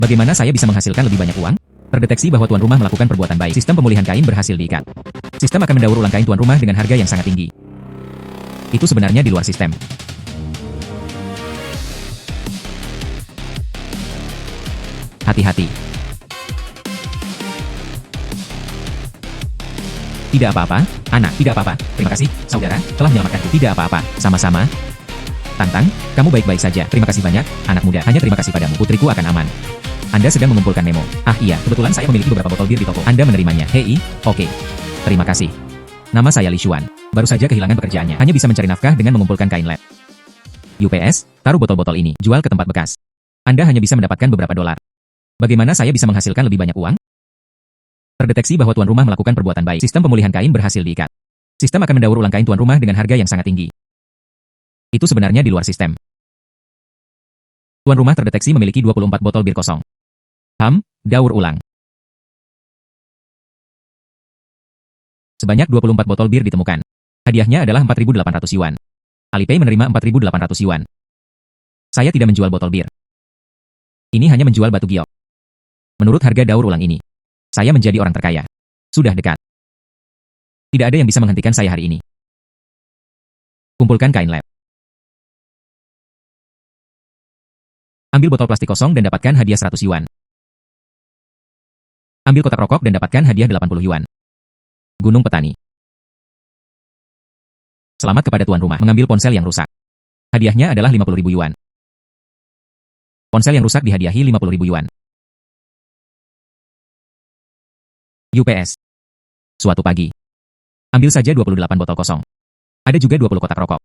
Bagaimana saya bisa menghasilkan lebih banyak uang? Terdeteksi bahwa tuan rumah melakukan perbuatan baik. Sistem pemulihan kain berhasil diikat. Sistem akan mendaur ulang kain tuan rumah dengan harga yang sangat tinggi. Itu sebenarnya di luar sistem. Hati-hati. Tidak apa-apa, anak. Tidak apa-apa. Terima kasih, saudara, telah menyelamatkanku. Tidak apa-apa. Sama-sama. Tantang, kamu baik-baik saja. Terima kasih banyak, anak muda. Hanya terima kasih padamu. Putriku akan aman. Anda sedang mengumpulkan memo. Ah iya, kebetulan saya memiliki beberapa botol bir di toko. Anda menerimanya. Hei, oke. Terima kasih. Nama saya Li Xuan. Baru saja kehilangan pekerjaannya. Hanya bisa mencari nafkah dengan mengumpulkan kain led. UPS, taruh botol-botol ini. Jual ke tempat bekas. Anda hanya bisa mendapatkan beberapa dolar. Bagaimana saya bisa menghasilkan lebih banyak uang? Terdeteksi bahwa tuan rumah melakukan perbuatan baik. Sistem pemulihan kain berhasil diikat. Sistem akan mendaur ulang kain tuan rumah dengan harga yang sangat tinggi. Itu sebenarnya di luar sistem. Tuan rumah terdeteksi memiliki 24 botol bir kosong. Daur ulang. Sebanyak 24 botol bir ditemukan. Hadiahnya adalah 4.800 yuan. Alipay menerima 4.800 yuan. Saya tidak menjual botol bir. Ini hanya menjual batu giok. Menurut harga daur ulang ini, saya menjadi orang terkaya. Sudah dekat. Tidak ada yang bisa menghentikan saya hari ini. Kumpulkan kain led. Ambil botol plastik kosong dan dapatkan hadiah 100 yuan. Ambil kotak rokok dan dapatkan hadiah 80 yuan. Gunung petani. Selamat kepada tuan rumah mengambil ponsel yang rusak. Hadiahnya adalah 50.000 yuan. Ponsel yang rusak dihadiahi 50.000 yuan. UPS. Suatu pagi. Ambil saja 28 botol kosong. Ada juga 20 kotak rokok.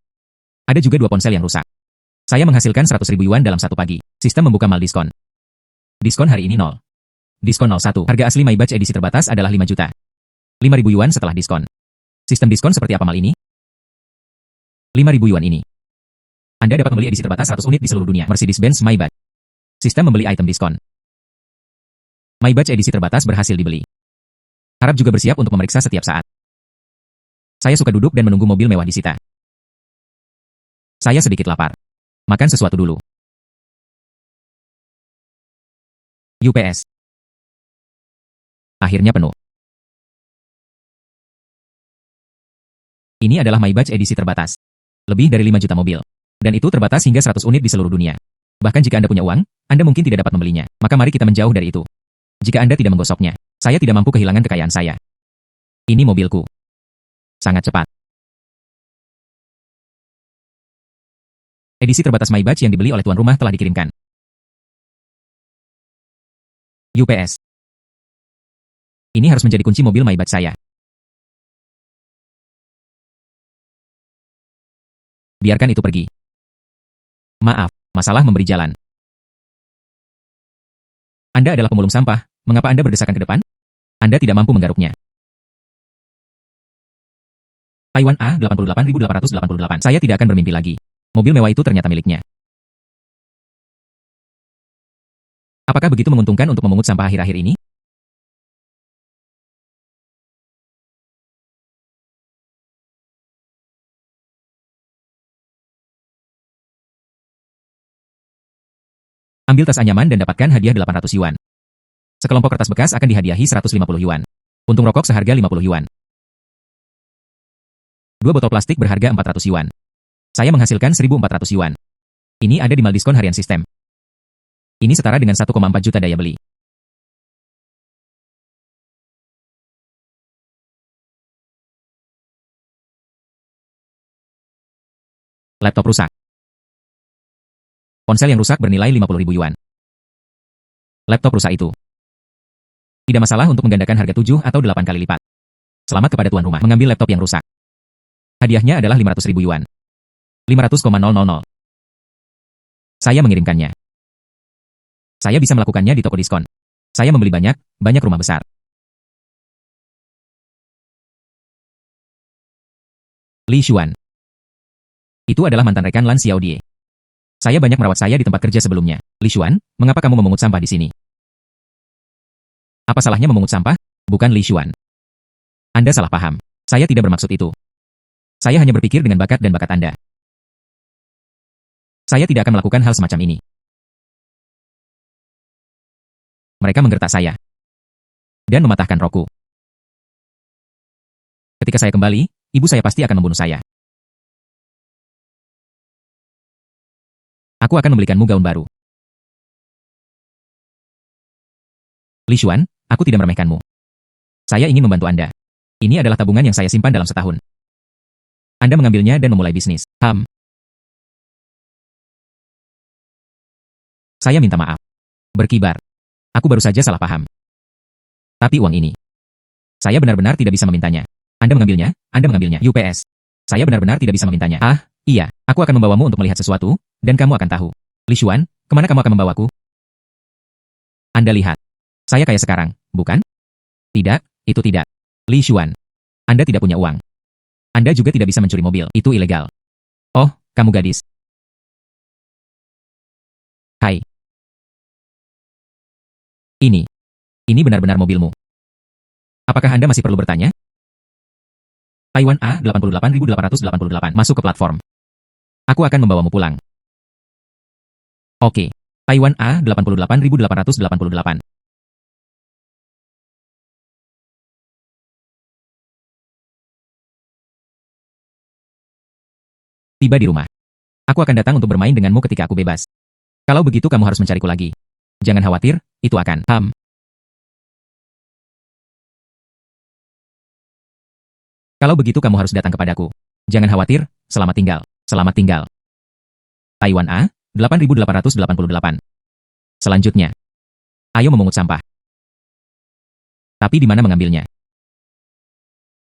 Ada juga 2 ponsel yang rusak. Saya menghasilkan 100.000 yuan dalam satu pagi. Sistem membuka mal diskon. Diskon hari ini 0. Diskon 01. Harga asli My Batch edisi terbatas adalah 5 juta. 5.000 yuan setelah diskon. Sistem diskon seperti apa mal ini? 5.000 yuan ini. Anda dapat membeli edisi terbatas 100 unit di seluruh dunia. Mercedes-Benz My Batch. Sistem membeli item diskon. My Batch edisi terbatas berhasil dibeli. Harap juga bersiap untuk memeriksa setiap saat. Saya suka duduk dan menunggu mobil mewah disita. Saya sedikit lapar. Makan sesuatu dulu. UPS. Akhirnya penuh. Ini adalah My Batch edisi terbatas. Lebih dari 5 juta mobil. Dan itu terbatas hingga 100 unit di seluruh dunia. Bahkan jika Anda punya uang, Anda mungkin tidak dapat membelinya. Maka mari kita menjauh dari itu. Jika Anda tidak menggosoknya, saya tidak mampu kehilangan kekayaan saya. Ini mobilku. Sangat cepat. Edisi terbatas My Batch yang dibeli oleh tuan rumah telah dikirimkan. UPS. Ini harus menjadi kunci mobil My Batch saya. Biarkan itu pergi. Maaf, masalah memberi jalan. Anda adalah pemulung sampah, mengapa Anda berdesakan ke depan? Anda tidak mampu menggaruknya. Taiwan A88.888. Saya tidak akan bermimpi lagi. Mobil mewah itu ternyata miliknya. Apakah begitu menguntungkan untuk memungut sampah akhir-akhir ini? Ambil tas anyaman dan dapatkan hadiah 800 yuan. Sekelompok kertas bekas akan dihadiahi 150 yuan. Untung rokok seharga 50 yuan. 2 botol plastik berharga 400 yuan. Saya menghasilkan 1.400 yuan. Ini ada di mal diskon harian sistem. Ini setara dengan 1,4 juta daya beli. Laptop rusak. Ponsel yang rusak bernilai 50.000 yuan. Laptop rusak itu. Tidak masalah untuk menggandakan harga 7 atau 8 kali lipat. Selamat kepada tuan rumah mengambil laptop yang rusak. Hadiahnya adalah 500.000 yuan. 500,000. Saya mengirimkannya. Saya bisa melakukannya di toko diskon. Saya membeli banyak rumah besar. Li Xuan. Itu adalah mantan rekan Lan Xiaodie. Saya banyak merawat saya di tempat kerja sebelumnya. Li Xuan, mengapa kamu memungut sampah di sini? Apa salahnya memungut sampah? Bukan Li Xuan. Anda salah paham. Saya tidak bermaksud itu. Saya hanya berpikir dengan bakat dan bakat Anda. Saya tidak akan melakukan hal semacam ini. Mereka menggertak saya dan mematahkan rokku. Ketika saya kembali, ibu saya pasti akan membunuh saya. Aku akan membelikanmu gaun baru. Li Xuan, aku tidak meremehkanmu. Saya ingin membantu Anda. Ini adalah tabungan yang saya simpan dalam setahun. Anda mengambilnya dan memulai bisnis. Saya minta maaf. Berkibar. Aku baru saja salah paham. Tapi uang ini, saya benar-benar tidak bisa memintanya. Anda mengambilnya, Anda mengambilnya. UPS. Saya benar-benar tidak bisa memintanya. Iya, aku akan membawamu untuk melihat sesuatu, dan kamu akan tahu. Li Xuan, kemana kamu akan membawaku? Anda lihat. Saya kaya sekarang, bukan? Tidak, itu tidak. Li Xuan, Anda tidak punya uang. Anda juga tidak bisa mencuri mobil, itu ilegal. Oh, kamu gadis. Hai. Ini benar-benar mobilmu. Apakah Anda masih perlu bertanya? Taiwan A88.888 masuk ke platform. Aku akan membawamu pulang. Oke. Taiwan A88.888. Tiba di rumah. Aku akan datang untuk bermain denganmu ketika aku bebas. Kalau begitu kamu harus mencariku lagi. Jangan khawatir, itu akan. Kalau begitu kamu harus datang kepadaku. Jangan khawatir, selamat tinggal. Selamat tinggal. Taiwan A, 8888. Selanjutnya. Ayo memungut sampah. Tapi di mana mengambilnya?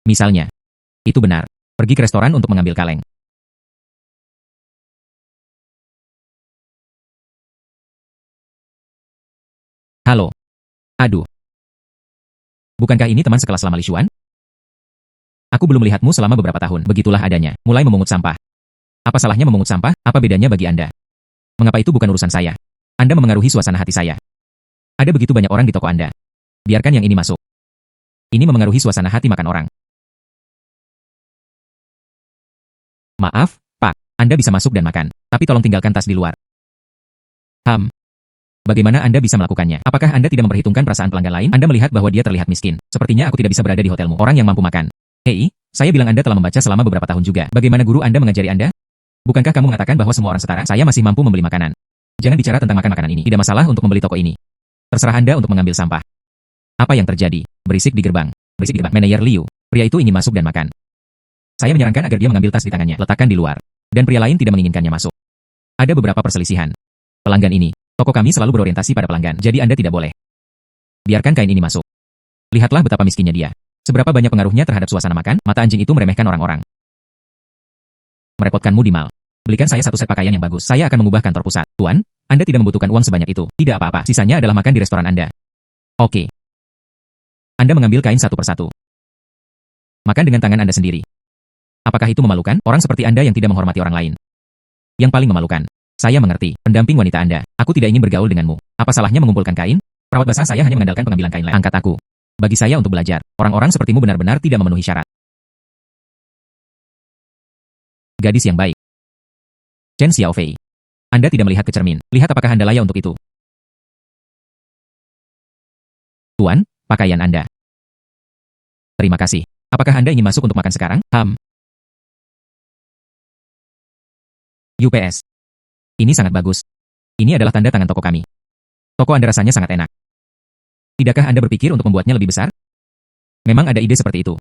Misalnya. Itu benar. Pergi ke restoran untuk mengambil kaleng. Halo. Aduh. Bukankah ini teman sekelas lama Li Xuan? Aku belum melihatmu selama beberapa tahun. Begitulah adanya. Mulai memungut sampah. Apa salahnya memungut sampah? Apa bedanya bagi Anda? Mengapa itu bukan urusan saya? Anda memengaruhi suasana hati saya. Ada begitu banyak orang di toko Anda. Biarkan yang ini masuk. Ini memengaruhi suasana hati makan orang. Maaf, Pak. Anda bisa masuk dan makan. Tapi tolong tinggalkan tas di luar. Bagaimana Anda bisa melakukannya? Apakah Anda tidak memperhitungkan perasaan pelanggan lain? Anda melihat bahwa dia terlihat miskin. Sepertinya aku tidak bisa berada di hotelmu. Orang yang mampu makan. Hei, saya bilang Anda telah membaca selama beberapa tahun juga. Bagaimana guru Anda mengajari Anda? Bukankah kamu mengatakan bahwa semua orang setara? Saya masih mampu membeli makanan. Jangan bicara tentang makan makanan ini. Tidak masalah untuk membeli toko ini. Terserah Anda untuk mengambil sampah. Apa yang terjadi? Berisik di gerbang. Berisik di gerbang. Manajer Liu. Pria itu ingin masuk dan makan. Saya menyarankan agar dia mengambil tas di tangannya. Letakkan di luar. Dan pria lain tidak menginginkannya masuk. Ada beberapa perselisihan. Pelanggan ini. Toko kami selalu berorientasi pada pelanggan. Jadi Anda tidak boleh. Biarkan kain ini masuk. Lihatlah betapa miskinnya dia. Seberapa banyak pengaruhnya terhadap suasana makan, mata anjing itu meremehkan orang-orang. Merepotkanmu di mal. Belikan saya satu set pakaian yang bagus. Saya akan mengubah kantor pusat. Tuan, Anda tidak membutuhkan uang sebanyak itu. Tidak apa-apa. Sisanya adalah makan di restoran Anda. Oke. Anda mengambil kain satu persatu. Makan dengan tangan Anda sendiri. Apakah itu memalukan? Orang seperti Anda yang tidak menghormati orang lain. Yang paling memalukan. Saya mengerti. Pendamping wanita Anda. Aku tidak ingin bergaul denganmu. Apa salahnya mengumpulkan kain? Perawat basah saya hanya mengandalkan pengambilan kain lem. Angkat aku. Bagi saya untuk belajar, orang-orang sepertimu benar-benar tidak memenuhi syarat. Gadis yang baik. Chen Xiaofei. Anda tidak melihat ke cermin. Lihat apakah Anda layak untuk itu. Tuan, pakaian Anda. Terima kasih. Apakah Anda ingin masuk untuk makan sekarang? UPS. Ini sangat bagus. Ini adalah tanda tangan toko kami. Toko Anda rasanya sangat enak. Tidakkah Anda berpikir untuk membuatnya lebih besar? Memang ada ide seperti itu.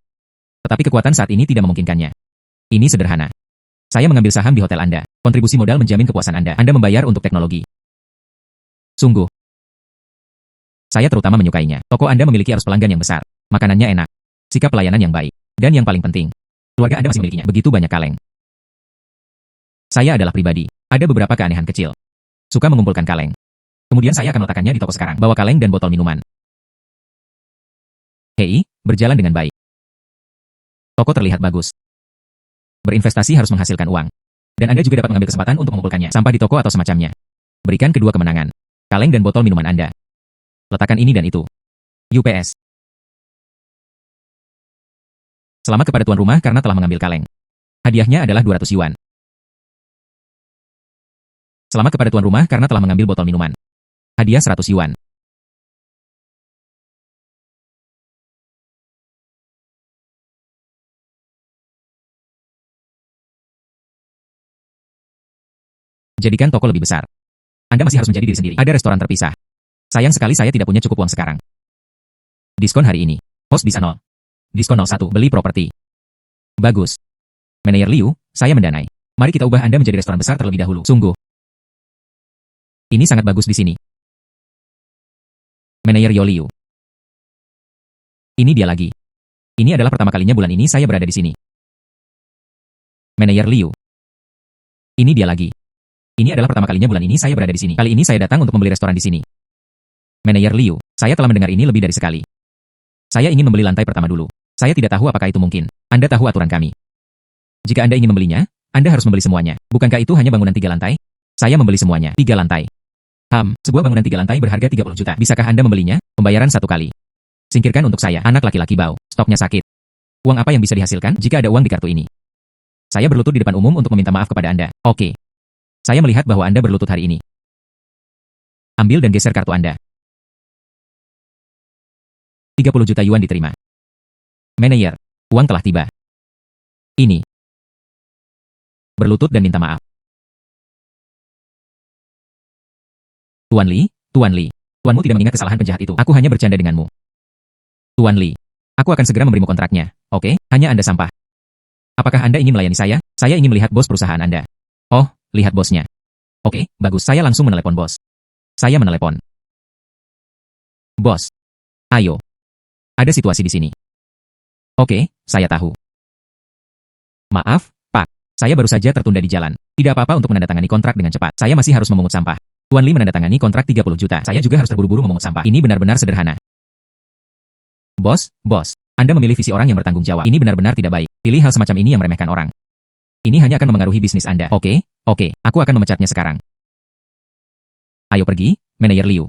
Tetapi kekuatan saat ini tidak memungkinkannya. Ini sederhana. Saya mengambil saham di hotel Anda. Kontribusi modal menjamin kepuasan Anda. Anda membayar untuk teknologi. Sungguh. Saya terutama menyukainya. Toko Anda memiliki arus pelanggan yang besar. Makanannya enak. Sikap pelayanan yang baik. Dan yang paling penting, keluarga Anda masih memilikinya. Begitu banyak kaleng. Saya adalah pribadi. Ada beberapa keanehan kecil. Suka mengumpulkan kaleng. Kemudian saya akan meletakkannya di toko sekarang. Bawa kaleng dan botol minuman. Hei, berjalan dengan baik. Toko terlihat bagus. Berinvestasi harus menghasilkan uang. Dan Anda juga dapat mengambil kesempatan untuk mengumpulkannya. Sampah di toko atau semacamnya. Berikan kedua kemenangan. Kaleng dan botol minuman Anda. Letakkan ini dan itu. UPS. Selamat kepada tuan rumah karena telah mengambil kaleng. Hadiahnya adalah 200 yuan. Selamat kepada tuan rumah karena telah mengambil botol minuman. Hadiah 100 yuan. Jadikan toko lebih besar. Anda masih harus menjadi diri sendiri. Ada restoran terpisah. Sayang sekali saya tidak punya cukup uang sekarang. Diskon hari ini. Host bisa 0. Diskon 01. Beli properti. Bagus. Manajer Liu, saya mendanai. Mari kita ubah Anda menjadi restoran besar terlebih dahulu. Sungguh. Ini sangat bagus di sini. Manajer Yo Liu. Ini dia lagi. Ini adalah pertama kalinya bulan ini saya berada di sini. Manajer Liu. Ini dia lagi. Ini adalah pertama kalinya bulan ini saya berada di sini. Kali ini saya datang untuk membeli restoran di sini. Manajer Liu, saya telah mendengar ini lebih dari sekali. Saya ingin membeli lantai pertama dulu. Saya tidak tahu apakah itu mungkin. Anda tahu aturan kami. Jika Anda ingin membelinya, Anda harus membeli semuanya. Bukankah itu hanya bangunan 3 lantai? Saya membeli semuanya. 3 lantai. Sebuah bangunan 3 lantai berharga 30 juta. Bisakah Anda membelinya? Pembayaran 1 kali. Singkirkan untuk saya. Anak laki-laki bau. Stoknya sakit. Uang apa yang bisa dihasilkan jika ada uang di kartu ini? Saya berlutut di depan umum untuk meminta maaf kepada Anda. Oke. Saya melihat bahwa Anda berlutut hari ini. Ambil dan geser kartu Anda. 30 juta yuan diterima. Manajer, uang telah tiba. Ini. Berlutut dan minta maaf. Tuan Li, Tuanmu tidak mengingat kesalahan penjahat itu. Aku hanya bercanda denganmu. Tuan Li, aku akan segera memberimu kontraknya. Oke, hanya Anda sampah. Apakah Anda ingin melayani saya? Saya ingin melihat bos perusahaan Anda. Oh, lihat bosnya. Oke, bagus. Saya langsung menelepon bos. Saya menelepon. Bos. Ayo. Ada situasi di sini. Oke, saya tahu. Maaf, Pak. Saya baru saja tertunda di jalan. Tidak apa-apa untuk menandatangani kontrak dengan cepat. Saya masih harus memungut sampah. Tuan Li menandatangani kontrak 30 juta. Saya juga harus terburu-buru memungut sampah. Ini benar-benar sederhana. Bos, Anda memilih visi orang yang bertanggung jawab. Ini benar-benar tidak baik. Pilih hal semacam ini yang meremehkan orang. Ini hanya akan memengaruhi bisnis Anda. Oke, aku akan memecatnya sekarang. Ayo pergi, Manajer Liu.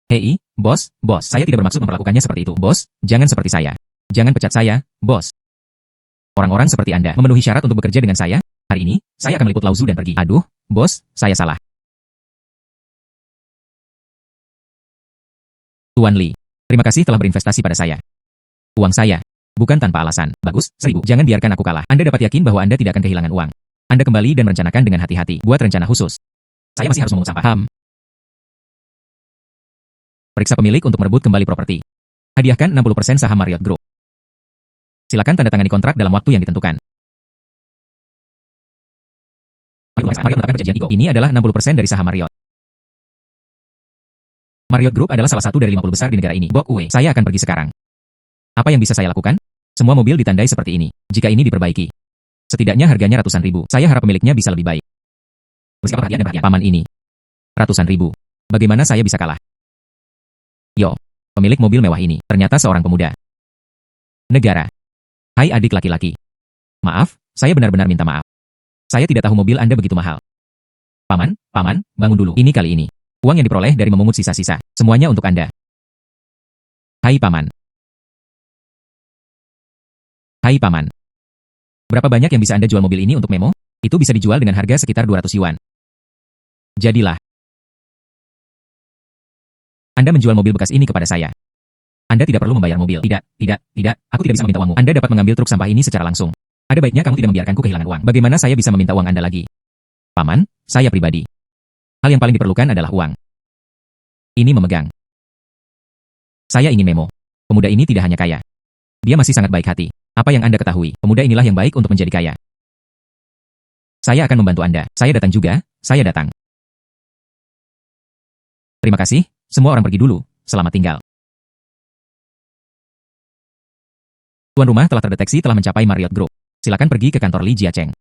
Hei, bos, saya tidak bermaksud memperlakukannya seperti itu. Bos, jangan seperti saya. Jangan pecat saya, bos. Orang-orang seperti Anda memenuhi syarat untuk bekerja dengan saya. Hari ini, saya akan meliput Lauzu dan pergi. Aduh, bos, saya salah. Tuan Li, terima kasih telah berinvestasi pada saya. Uang saya. Bukan tanpa alasan. Bagus, 1000. Jangan biarkan aku kalah. Anda dapat yakin bahwa Anda tidak akan kehilangan uang. Anda kembali dan merencanakan dengan hati-hati. Buat rencana khusus. Saya masih harus memungut sampah. Periksa pemilik untuk merebut kembali properti. Hadiahkan 60% saham Marriott Group. Silakan tanda tangani kontrak dalam waktu yang ditentukan. Marriott melakukan perjanjian IGO. Ini adalah 60% dari saham Marriott. Marriott Group adalah salah satu dari 50 besar di negara ini. Bok Uwe, saya akan pergi sekarang. Apa yang bisa saya lakukan? Semua mobil ditandai seperti ini. Jika ini diperbaiki, setidaknya harganya ratusan ribu. Saya harap pemiliknya bisa lebih baik. Bersikap perhatian dan perhatian. Paman ini. Ratusan ribu. Bagaimana saya bisa kalah? Yo, pemilik mobil mewah ini, ternyata seorang pemuda. Negara. Hai adik laki-laki. Maaf, saya benar-benar minta maaf. Saya tidak tahu mobil Anda begitu mahal. Paman, bangun dulu. Ini kali ini. Uang yang diperoleh dari memungut sisa-sisa. Semuanya untuk Anda. Hai Paman. Berapa banyak yang bisa Anda jual mobil ini untuk Memo? Itu bisa dijual dengan harga sekitar 200 yuan. Jadilah. Anda menjual mobil bekas ini kepada saya. Anda tidak perlu membayar mobil. Tidak. Aku tidak bisa meminta uangmu. Anda dapat mengambil truk sampah ini secara langsung. Ada baiknya kamu tidak membiarkanku kehilangan uang. Bagaimana saya bisa meminta uang Anda lagi? Paman, saya pribadi. Hal yang paling diperlukan adalah uang. Ini memegang. Saya ingin Memo. Pemuda ini tidak hanya kaya. Dia masih sangat baik hati. Apa yang Anda ketahui, pemuda inilah yang baik untuk menjadi kaya. Saya akan membantu Anda. Saya datang juga, saya datang. Terima kasih, semua orang pergi dulu, selamat tinggal. Tuan rumah telah terdeteksi telah mencapai Marriott Group. Silakan pergi ke kantor Li Jiacheng.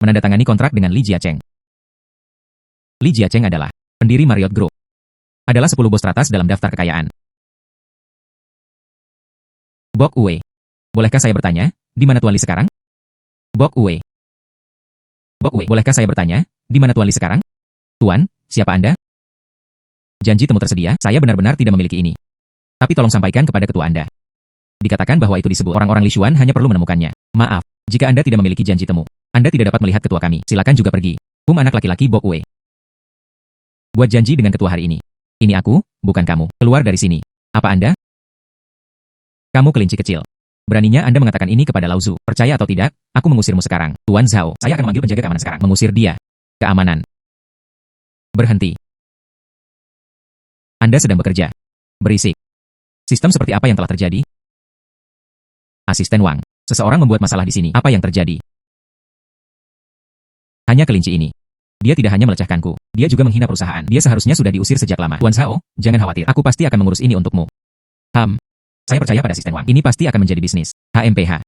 Menandatangani kontrak dengan Li Jiacheng. Li Jiacheng adalah pendiri Marriott Group. Adalah 10 bos teratas dalam daftar kekayaan. Bok Uwe. Bolehkah saya bertanya, di mana Tuan Li sekarang? Bok Uwe, bolehkah saya bertanya, di mana Tuan Li sekarang? Tuan, siapa Anda? Janji temu tersedia, saya benar-benar tidak memiliki ini. Tapi tolong sampaikan kepada ketua Anda. Dikatakan bahwa itu disebut orang-orang Li Xuan hanya perlu menemukannya. Maaf, jika Anda tidak memiliki janji temu, Anda tidak dapat melihat ketua kami. Silakan juga pergi. Anak laki-laki Bok Uwe. Buat janji dengan ketua hari ini. Ini aku, bukan kamu. Keluar dari sini. Apa Anda? Kamu kelinci kecil. Beraninya Anda mengatakan ini kepada Lauzu. Percaya atau tidak, aku mengusirmu sekarang. Tuan Zhao, saya akan memanggil penjaga keamanan sekarang. Mengusir dia. Keamanan. Berhenti. Anda sedang bekerja. Berisik. Sistem seperti apa yang telah terjadi? Asisten Wang. Seseorang membuat masalah di sini. Apa yang terjadi? Hanya kelinci ini. Dia tidak hanya melecehkanku, dia juga menghina perusahaan. Dia seharusnya sudah diusir sejak lama. Tuan Zhao, jangan khawatir. Aku pasti akan mengurus ini untukmu. Saya percaya pada asisten Wang. Ini pasti akan menjadi bisnis. HMPH.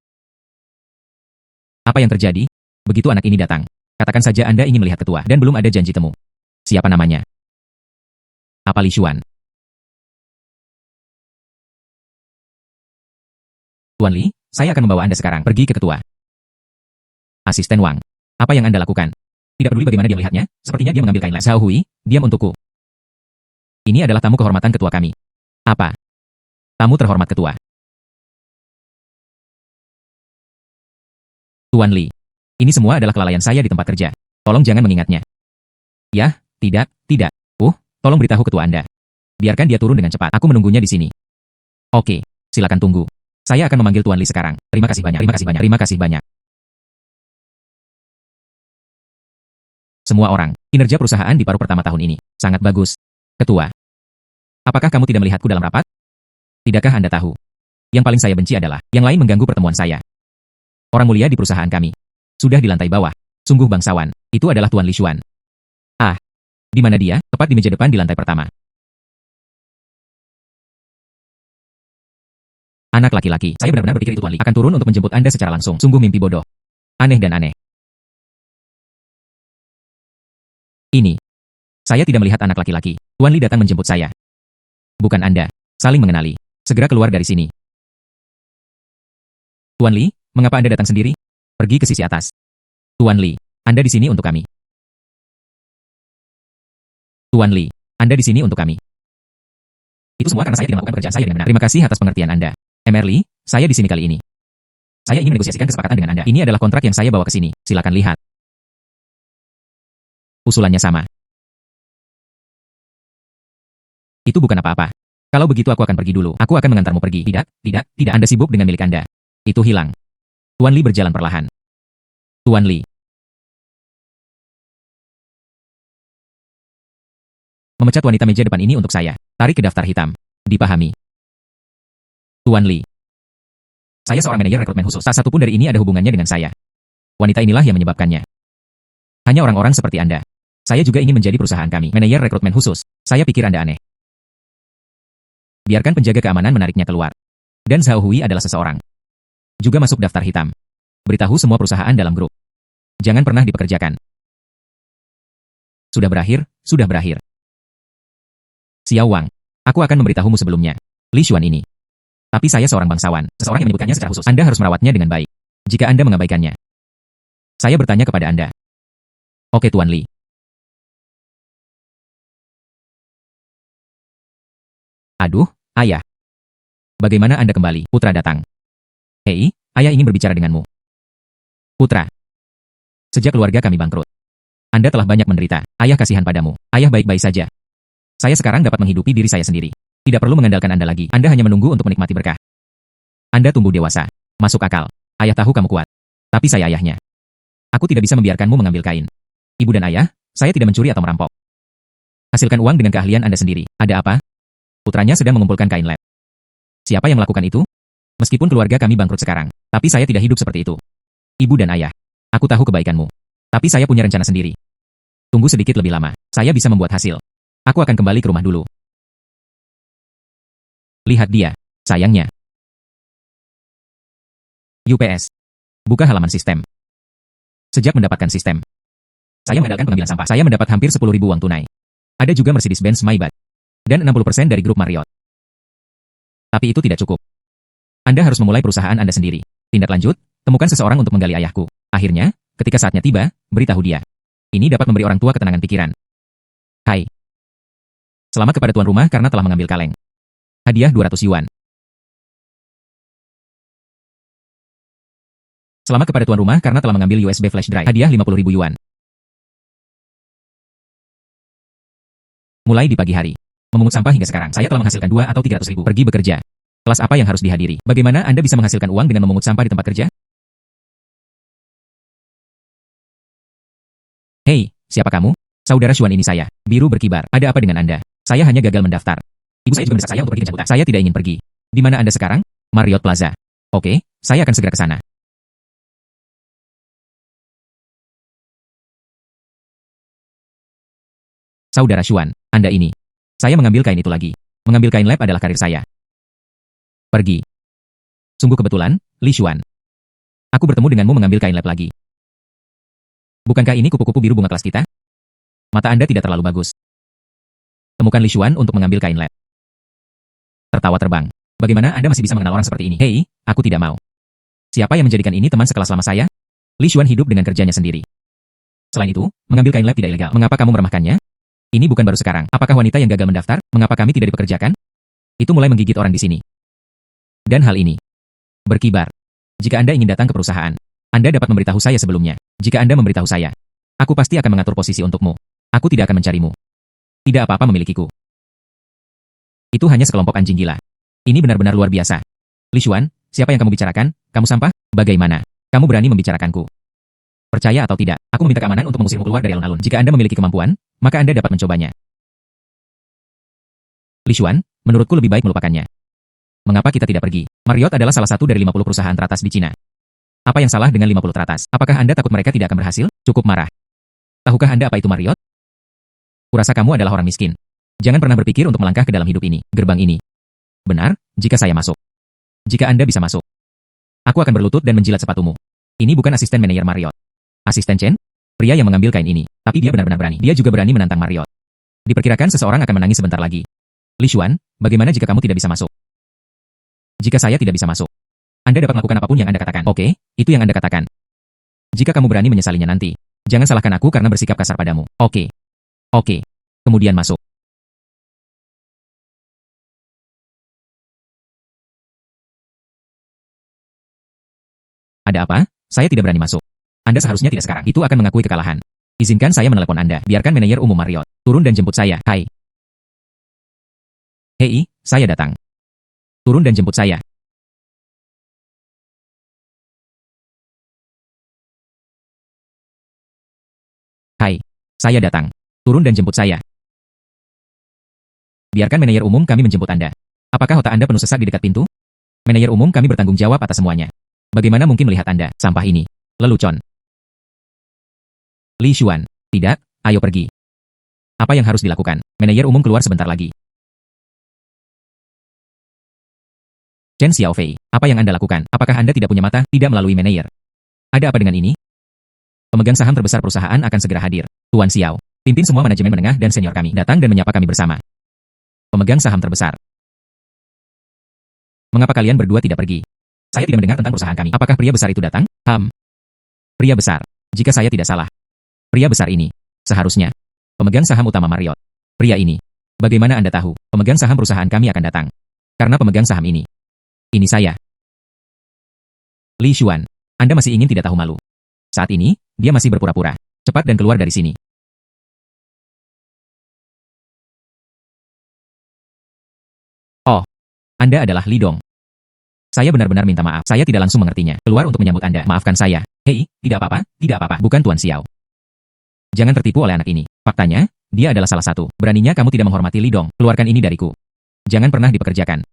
Apa yang terjadi? Begitu anak ini datang. Katakan saja Anda ingin melihat ketua dan belum ada janji temu. Siapa namanya? Apa Li Xuan? Tuan Li, saya akan membawa Anda sekarang pergi ke ketua. Asisten Wang. Apa yang Anda lakukan? Tidak peduli bagaimana dia melihatnya, sepertinya dia mengambil kain les. Zhao Hui, diam untukku. Ini adalah tamu kehormatan ketua kami. Apa? Tamu terhormat ketua. Tuan Li. Ini semua adalah kelalaian saya di tempat kerja. Tolong jangan mengingatnya. Ya, tidak. Tolong beritahu ketua Anda. Biarkan dia turun dengan cepat. Aku menunggunya di sini. Oke, silakan tunggu. Saya akan memanggil Tuan Li sekarang. Terima kasih banyak. Semua orang, kinerja perusahaan di paruh pertama tahun ini sangat bagus. Ketua. Apakah kamu tidak melihatku dalam rapat? Tidakkah Anda tahu? Yang paling saya benci adalah yang lain mengganggu pertemuan saya. Orang mulia di perusahaan kami. Sudah di lantai bawah. Sungguh bangsawan. Itu adalah Tuan Li Xuan. Di mana dia? Tepat di meja depan di lantai pertama. Anak laki-laki. Saya benar-benar berpikir itu Tuan Li akan turun untuk menjemput Anda secara langsung. Sungguh mimpi bodoh. Aneh dan aneh. Ini. Saya tidak melihat anak laki-laki. Tuan Li datang menjemput saya. Bukan Anda. Saling mengenali. Segera keluar dari sini. Tuan Li, mengapa Anda datang sendiri? Pergi ke sisi atas. Tuan Li, Anda di sini untuk kami. Tuan Li, Anda di sini untuk kami. Itu semua karena saya tidak melakukan pekerjaan saya dengan benar. Terima kasih atas pengertian Anda. Mr. Li, saya di sini kali ini. Saya ingin menegosiasikan kesepakatan dengan Anda. Ini adalah kontrak yang saya bawa ke sini. Silakan lihat. Usulannya sama. Itu bukan apa-apa. Kalau begitu aku akan pergi dulu. Aku akan mengantarmu pergi. Tidak. Anda sibuk dengan milik Anda. Itu hilang. Tuan Li berjalan perlahan. Tuan Li. Memecat wanita meja depan ini untuk saya. Tarik ke daftar hitam. Dipahami. Tuan Li. Saya seorang manajer rekrutmen khusus. Tak satu pun dari ini ada hubungannya dengan saya. Wanita inilah yang menyebabkannya. Hanya orang-orang seperti Anda. Saya juga ingin menjadi perusahaan kami. Manajer rekrutmen khusus. Saya pikir Anda aneh. Biarkan penjaga keamanan menariknya keluar. Dan Zhao Hui adalah seseorang. Juga masuk daftar hitam. Beritahu semua perusahaan dalam grup. Jangan pernah dipekerjakan. Sudah berakhir. Xiao Wang. Aku akan memberitahumu sebelumnya. Li Xuan ini. Tapi saya seorang bangsawan. Seseorang yang menyebutkannya secara khusus. Anda harus merawatnya dengan baik. Jika Anda mengabaikannya. Saya bertanya kepada Anda. Oke Tuan Li. Aduh, ayah. Bagaimana Anda kembali? Putra datang. Hei, ayah ingin berbicara denganmu. Putra. Sejak keluarga kami bangkrut. Anda telah banyak menderita. Ayah kasihan padamu. Ayah baik-baik saja. Saya sekarang dapat menghidupi diri saya sendiri. Tidak perlu mengandalkan Anda lagi. Anda hanya menunggu untuk menikmati berkah. Anda tumbuh dewasa. Masuk akal. Ayah tahu kamu kuat. Tapi saya ayahnya. Aku tidak bisa membiarkanmu mengambil kain. Ibu dan ayah, saya tidak mencuri atau merampok. Hasilkan uang dengan keahlian Anda sendiri. Ada apa? Putranya sedang mengumpulkan kain lab. Siapa yang melakukan itu? Meskipun keluarga kami bangkrut sekarang, tapi saya tidak hidup seperti itu. Ibu dan ayah, aku tahu kebaikanmu. Tapi saya punya rencana sendiri. Tunggu sedikit lebih lama, saya bisa membuat hasil. Aku akan kembali ke rumah dulu. Lihat dia, sayangnya. UPS. Buka halaman sistem. Sejak mendapatkan sistem, saya mengandalkan pengambilan sampah. Saya mendapat hampir 10.000 uang tunai. Ada juga Mercedes-Benz Maybach. Dan 60% dari grup Marriott. Tapi itu tidak cukup. Anda harus memulai perusahaan Anda sendiri. Tindak lanjut, temukan seseorang untuk menggali ayahku. Akhirnya, ketika saatnya tiba, beritahu dia. Ini dapat memberi orang tua ketenangan pikiran. Hai. Selamat kepada tuan rumah karena telah mengambil kaleng. Hadiah 200 yuan. Selamat kepada tuan rumah karena telah mengambil USB flash drive. Hadiah 50.000 yuan. Mulai di pagi hari. Memungut sampah hingga sekarang, saya telah menghasilkan 2 atau 300.000. Pergi bekerja. Kelas apa yang harus dihadiri? Bagaimana Anda bisa menghasilkan uang dengan memungut sampah di tempat kerja? Hei, Siapa kamu? Saudara Xuan, ini saya. Biru berkibar. Ada apa dengan Anda? Saya hanya gagal mendaftar. Ibu saya juga mendesak saya untuk pergi ke Jambutan. Saya tidak ingin pergi. Di mana Anda sekarang? Marriott Plaza. Oke, saya akan segera ke sana. Saudara Xuan, Anda ini. Saya mengambil kain itu lagi. Mengambil kain lab adalah karir saya. Pergi. Sungguh kebetulan, Li Xuan. Aku bertemu denganmu mengambil kain lab lagi. Bukankah ini kupu-kupu biru bunga kelas kita? Mata Anda tidak terlalu bagus. Temukan Li Xuan untuk mengambil kain lab. Tertawa terbang. Bagaimana Anda masih bisa mengenal orang seperti ini? Hei, aku tidak mau. Siapa yang menjadikan ini teman sekelas lama saya? Li Xuan hidup dengan kerjanya sendiri. Selain itu, mengambil kain lab tidak ilegal. Mengapa kamu meremehkannya? Ini bukan baru sekarang. Apakah wanita yang gagal mendaftar? Mengapa kami tidak dipekerjakan? Itu mulai menggigit orang di sini. Dan hal ini berkibar. Jika Anda ingin datang ke perusahaan, Anda dapat memberitahu saya sebelumnya. Jika Anda memberitahu saya, aku pasti akan mengatur posisi untukmu. Aku tidak akan mencarimu. Tidak apa-apa memilikiku. Itu hanya sekelompok anjing gila. Ini benar-benar luar biasa. Li Xuan, siapa yang kamu bicarakan? Kamu sampah? Bagaimana? Kamu berani membicarakanku? Percaya atau tidak, aku meminta keamanan untuk mengusirmu keluar dari alun-alun. Jika Anda memiliki kemampuan, maka Anda dapat mencobanya. Li Xuan, menurutku lebih baik melupakannya. Mengapa kita tidak pergi? Marriott adalah salah satu dari 50 perusahaan teratas di Cina. Apa yang salah dengan 50 teratas? Apakah Anda takut mereka tidak akan berhasil? Cukup marah. Tahukah Anda apa itu Marriott? Kurasa kamu adalah orang miskin. Jangan pernah berpikir untuk melangkah ke dalam hidup ini, gerbang ini. Benar, jika saya masuk. Jika Anda bisa masuk. Aku akan berlutut dan menjilat sepatumu. Ini bukan asisten manajer Marriott. Asisten Chen? Pria yang mengambil kain ini. Tapi dia benar-benar berani. Dia juga berani menantang Marriott. Diperkirakan seseorang akan menangis sebentar lagi. Li Xuan, bagaimana jika kamu tidak bisa masuk? Jika saya tidak bisa masuk, Anda dapat melakukan apapun yang Anda katakan. Oke, itu yang Anda katakan. Jika kamu berani menyesalinya nanti, jangan salahkan aku karena bersikap kasar padamu. Oke. Oke. Kemudian masuk. Ada apa? Saya tidak berani masuk. Anda seharusnya tidak sekarang. Itu akan mengakui kekalahan. Izinkan saya menelepon Anda. Biarkan manajer umum Marriott turun dan jemput saya. Hai. Hei, saya datang. Turun dan jemput saya. Hai. Saya datang. Turun dan jemput saya. Biarkan manajer umum kami menjemput Anda. Apakah otak Anda penuh sesak di dekat pintu? Manajer umum kami bertanggung jawab atas semuanya. Bagaimana mungkin melihat Anda, sampah ini? Lelucon. Li Xuan. Tidak, ayo pergi. Apa yang harus dilakukan? Manajer umum keluar sebentar lagi. Chen Xiaofei, apa yang Anda lakukan? Apakah Anda tidak punya mata? Tidak melalui manajer. Ada apa dengan ini? Pemegang saham terbesar perusahaan akan segera hadir. Tuan Xiao, pimpin semua manajemen menengah dan senior kami datang dan menyapa kami bersama. Pemegang saham terbesar. Mengapa kalian berdua tidak pergi? Saya tidak mendengar tentang perusahaan kami. Apakah pria besar itu datang? Pria besar. Jika saya tidak salah. Pria besar ini. Seharusnya. Pemegang saham utama Marriott. Pria ini. Bagaimana Anda tahu? Pemegang saham perusahaan kami akan datang. Karena pemegang saham ini. Ini saya. Li Xuan. Anda masih ingin tidak tahu malu. Saat ini, dia masih berpura-pura. Cepat dan keluar dari sini. Oh. Anda adalah Li Dong. Saya benar-benar minta maaf. Saya tidak langsung mengertinya. Keluar untuk menyambut Anda. Maafkan saya. Hei, tidak apa-apa, tidak apa-apa. Bukan Tuan Xiao. Jangan tertipu oleh anak ini. Faktanya, dia adalah salah satu. Beraninya kamu tidak menghormati Li Dong. Keluarkan ini dariku. Jangan pernah dipekerjakan.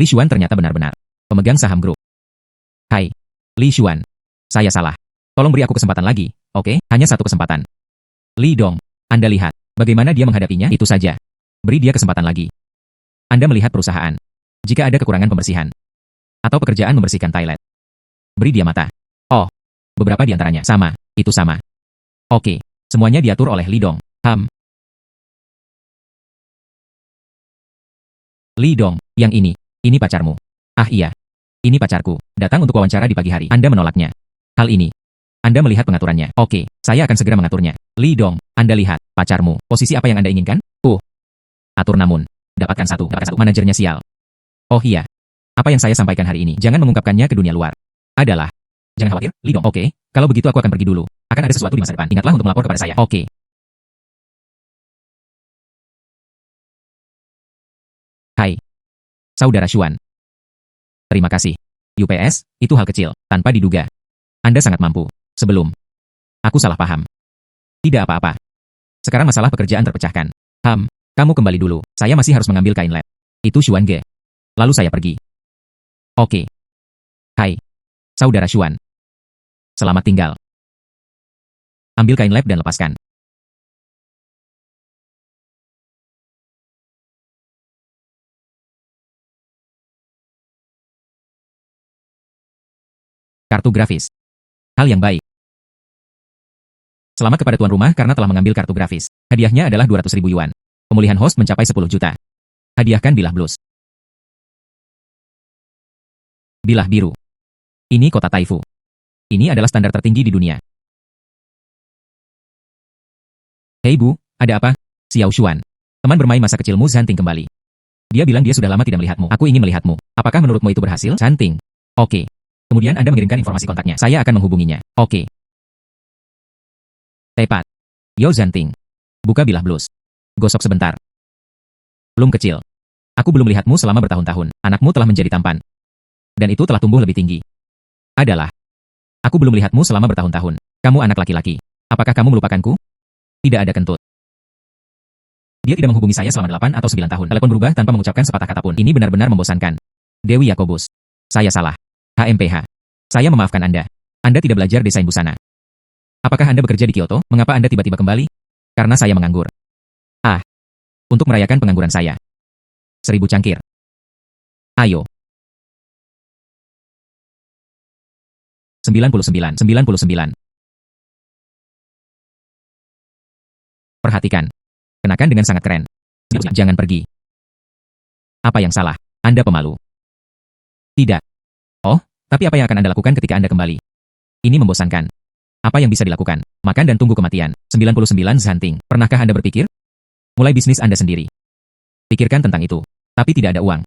Li Xuan ternyata benar-benar pemegang saham grup. Hai, Li Xuan. Saya salah. Tolong beri aku kesempatan lagi, oke? Hanya satu kesempatan. Li Dong, Anda lihat bagaimana dia menghadapinya? Itu saja. Beri dia kesempatan lagi. Anda melihat perusahaan. Jika ada kekurangan pembersihan atau pekerjaan membersihkan toilet, beri dia mata. Oh, beberapa di antaranya sama. Itu sama. Oke, semuanya diatur oleh Li Dong. Li Dong, yang ini. Ini pacarmu. Ah iya. Ini pacarku. Datang untuk wawancara di pagi hari. Anda menolaknya. Hal ini. Anda melihat pengaturannya. Oke, saya akan segera mengaturnya. Li Dong, Anda lihat. Pacarmu. Posisi apa yang Anda inginkan? Atur namun. Dapatkan satu. Manajernya sial. Oh iya. Apa yang saya sampaikan hari ini? Jangan mengungkapkannya ke dunia luar. Adalah. Jangan khawatir, Li Dong. Oke, kalau begitu aku akan pergi dulu. Akan ada sesuatu di masa depan. Ingatlah untuk melapor kepada saya. Oke. Hai. Saudara Xuan. Terima kasih. UPS, itu hal kecil, tanpa diduga. Anda sangat mampu. Sebelum. Aku salah paham. Tidak apa-apa. Sekarang masalah pekerjaan terpecahkan. Kamu kembali dulu. Saya masih harus mengambil kain lab. Itu Xuan Ge. Lalu saya pergi. Oke. Hai. Saudara Xuan. Selamat tinggal. Ambil kain lab dan lepaskan. Kartu grafis. Hal yang baik. Selamat kepada tuan rumah karena telah mengambil kartu grafis. Hadiahnya adalah 200.000 yuan. Pemulihan host mencapai 10 juta. Hadiahkan bilah blues. Bilah biru. Ini kota Taifu. Ini adalah standar tertinggi di dunia. Hei Bu, ada apa? Xiao Xuan. Teman bermain masa kecilmu Zanting kembali. Dia bilang dia sudah lama tidak melihatmu. Aku ingin melihatmu. Apakah menurutmu itu berhasil? Zanting. Oke. Kemudian Anda mengirimkan informasi kontaknya. Saya akan menghubunginya. Oke. Tepat. Yo Zanting. Buka bilah blues. Gosok sebentar. Belum kecil. Aku belum melihatmu selama bertahun-tahun. Anakmu telah menjadi tampan. Dan itu telah tumbuh lebih tinggi. Adalah. Aku belum melihatmu selama bertahun-tahun. Kamu anak laki-laki. Apakah kamu melupakanku? Tidak ada kentut. Dia tidak menghubungi saya selama 8 atau 9 tahun. Telepon berubah tanpa mengucapkan sepatah kata pun. Ini benar-benar membosankan. Dewi Yakobus. Saya salah. HMPH. Saya memaafkan Anda. Anda tidak belajar desain busana. Apakah Anda bekerja di Kyoto? Mengapa Anda tiba-tiba kembali? Karena saya menganggur. Untuk merayakan pengangguran saya. 1000 cangkir. Ayo. 99. Perhatikan. Kenakan dengan sangat keren. Jangan pergi. Apa yang salah? Anda pemalu. Tidak. Oh, tapi apa yang akan Anda lakukan ketika Anda kembali? Ini membosankan. Apa yang bisa dilakukan? Makan dan tunggu kematian. 99 Zanting. Pernahkah Anda berpikir? Mulai bisnis Anda sendiri. Pikirkan tentang itu. Tapi tidak ada uang.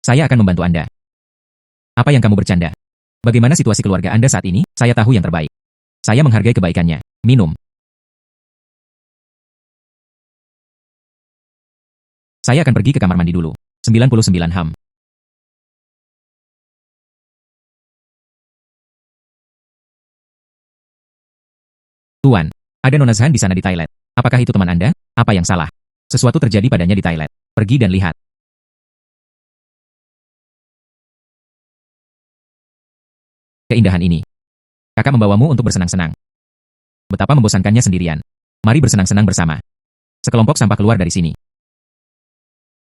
Saya akan membantu Anda. Apa yang kamu bercanda? Bagaimana situasi keluarga Anda saat ini? Saya tahu yang terbaik. Saya menghargai kebaikannya. Minum. Saya akan pergi ke kamar mandi dulu. 99 Ham. Tuan, ada Nona Zhan di sana di toilet. Apakah itu teman Anda? Apa yang salah? Sesuatu terjadi padanya di toilet. Pergi dan lihat. Keindahan ini. Kakak membawamu untuk bersenang-senang. Betapa membosankannya sendirian. Mari bersenang-senang bersama. Sekelompok sampah keluar dari sini.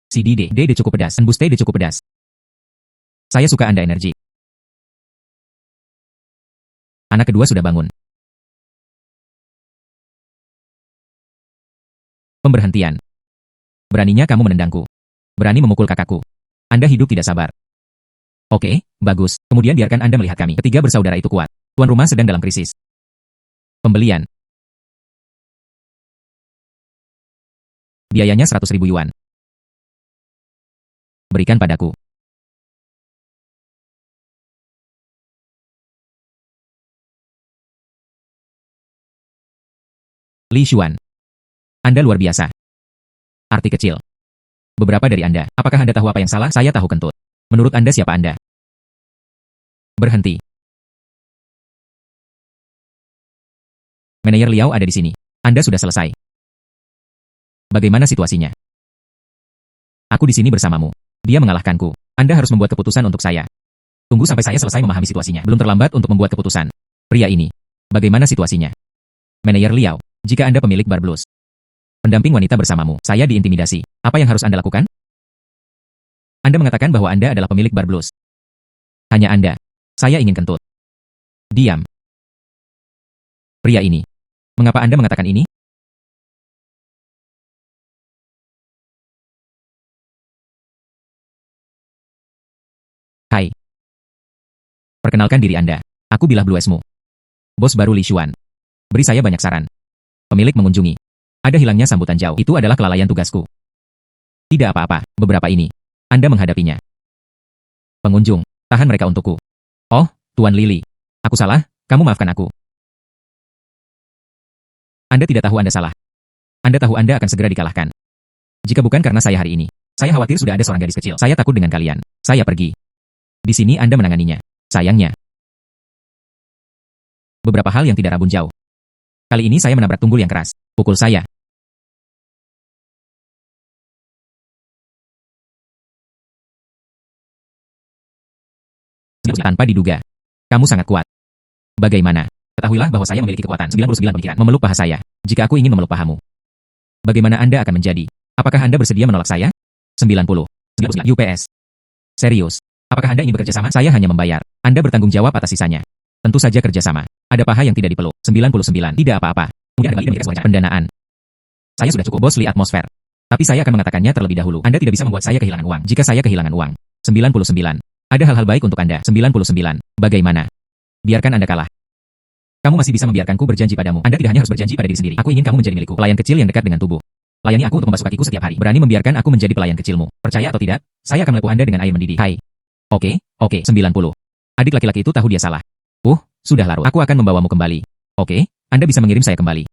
Si Dede cukup pedas. Embus Tede cukup pedas. Saya suka Anda energi. Anak kedua sudah bangun. Pemberhentian. Beraninya kamu menendangku. Berani memukul kakakku. Anda hidup tidak sabar. Oke, bagus. Kemudian biarkan Anda melihat kami. Ketiga bersaudara itu kuat. Tuan rumah sedang dalam krisis. Pembelian. Biayanya 100.000 yuan. Berikan padaku. Li Xuan. Anda luar biasa. Arti kecil. Beberapa dari Anda. Apakah Anda tahu apa yang salah? Saya tahu kentut. Menurut Anda siapa Anda? Berhenti. Manajer Liao ada di sini. Anda sudah selesai. Bagaimana situasinya? Aku di sini bersamamu. Dia mengalahkanku. Anda harus membuat keputusan untuk saya. Tunggu sampai saya selesai memahami situasinya. Belum terlambat untuk membuat keputusan. Pria ini. Bagaimana situasinya? Manajer Liao. Jika Anda pemilik bar blues. Pendamping wanita bersamamu. Saya diintimidasi. Apa yang harus Anda lakukan? Anda mengatakan bahwa Anda adalah pemilik bar blues. Hanya Anda. Saya ingin kentut. Diam. Pria ini. Mengapa Anda mengatakan ini? Hai. Perkenalkan diri Anda. Aku bilah bluesmu. Bos baru Li Xuan. Beri saya banyak saran. Pemilik mengunjungi. Ada hilangnya sambutan jauh. Itu adalah kelalaian tugasku. Tidak apa-apa, beberapa ini. Anda menghadapinya. Pengunjung, tahan mereka untukku. Oh, Tuan Lili. Aku salah, kamu maafkan aku. Anda tidak tahu Anda salah. Anda tahu Anda akan segera dikalahkan. Jika bukan karena saya hari ini. Saya khawatir sudah ada seorang gadis kecil. Saya takut dengan kalian. Saya pergi. Di sini Anda menanganinya. Sayangnya. Beberapa hal yang tidak rabun jauh. Kali ini saya menabrak tunggul yang keras. Pukul saya. Tanpa diduga. Kamu sangat kuat. Bagaimana? Ketahuilah bahwa saya memiliki kekuatan 99 pemikiran memeluk paha saya. Jika aku ingin memeluk pahamu, bagaimana Anda akan menjadi? Apakah Anda bersedia menolak saya? 90. 99 UPS. Serius. Apakah Anda ingin bekerja sama? Saya hanya membayar. Anda bertanggung jawab atas sisanya. Tentu saja kerjasama. Ada paha yang tidak dipeluk. 99. Tidak apa-apa. Kemudian ada memiliki sebuah pendanaan. Saya sudah cukup bos li atmosfer. Tapi saya akan mengatakannya terlebih dahulu. Anda tidak bisa membuat saya kehilangan uang. Jika saya kehilangan uang. 99. Ada hal-hal baik untuk Anda. 99. Bagaimana? Biarkan Anda kalah. Kamu masih bisa membiarkanku berjanji padamu. Anda tidak hanya harus berjanji pada diri sendiri. Aku ingin kamu menjadi milikku. Pelayan kecil yang dekat dengan tubuh. Layani aku untuk membasuh kakiku setiap hari. Berani membiarkan aku menjadi pelayan kecilmu. Percaya atau tidak, saya akan melepuh Anda dengan air mendidih. Hai. Oke, 90. Adik laki-laki itu tahu dia salah. Sudah larut. Aku akan membawamu kembali. Oke, Anda bisa mengirim saya kembali.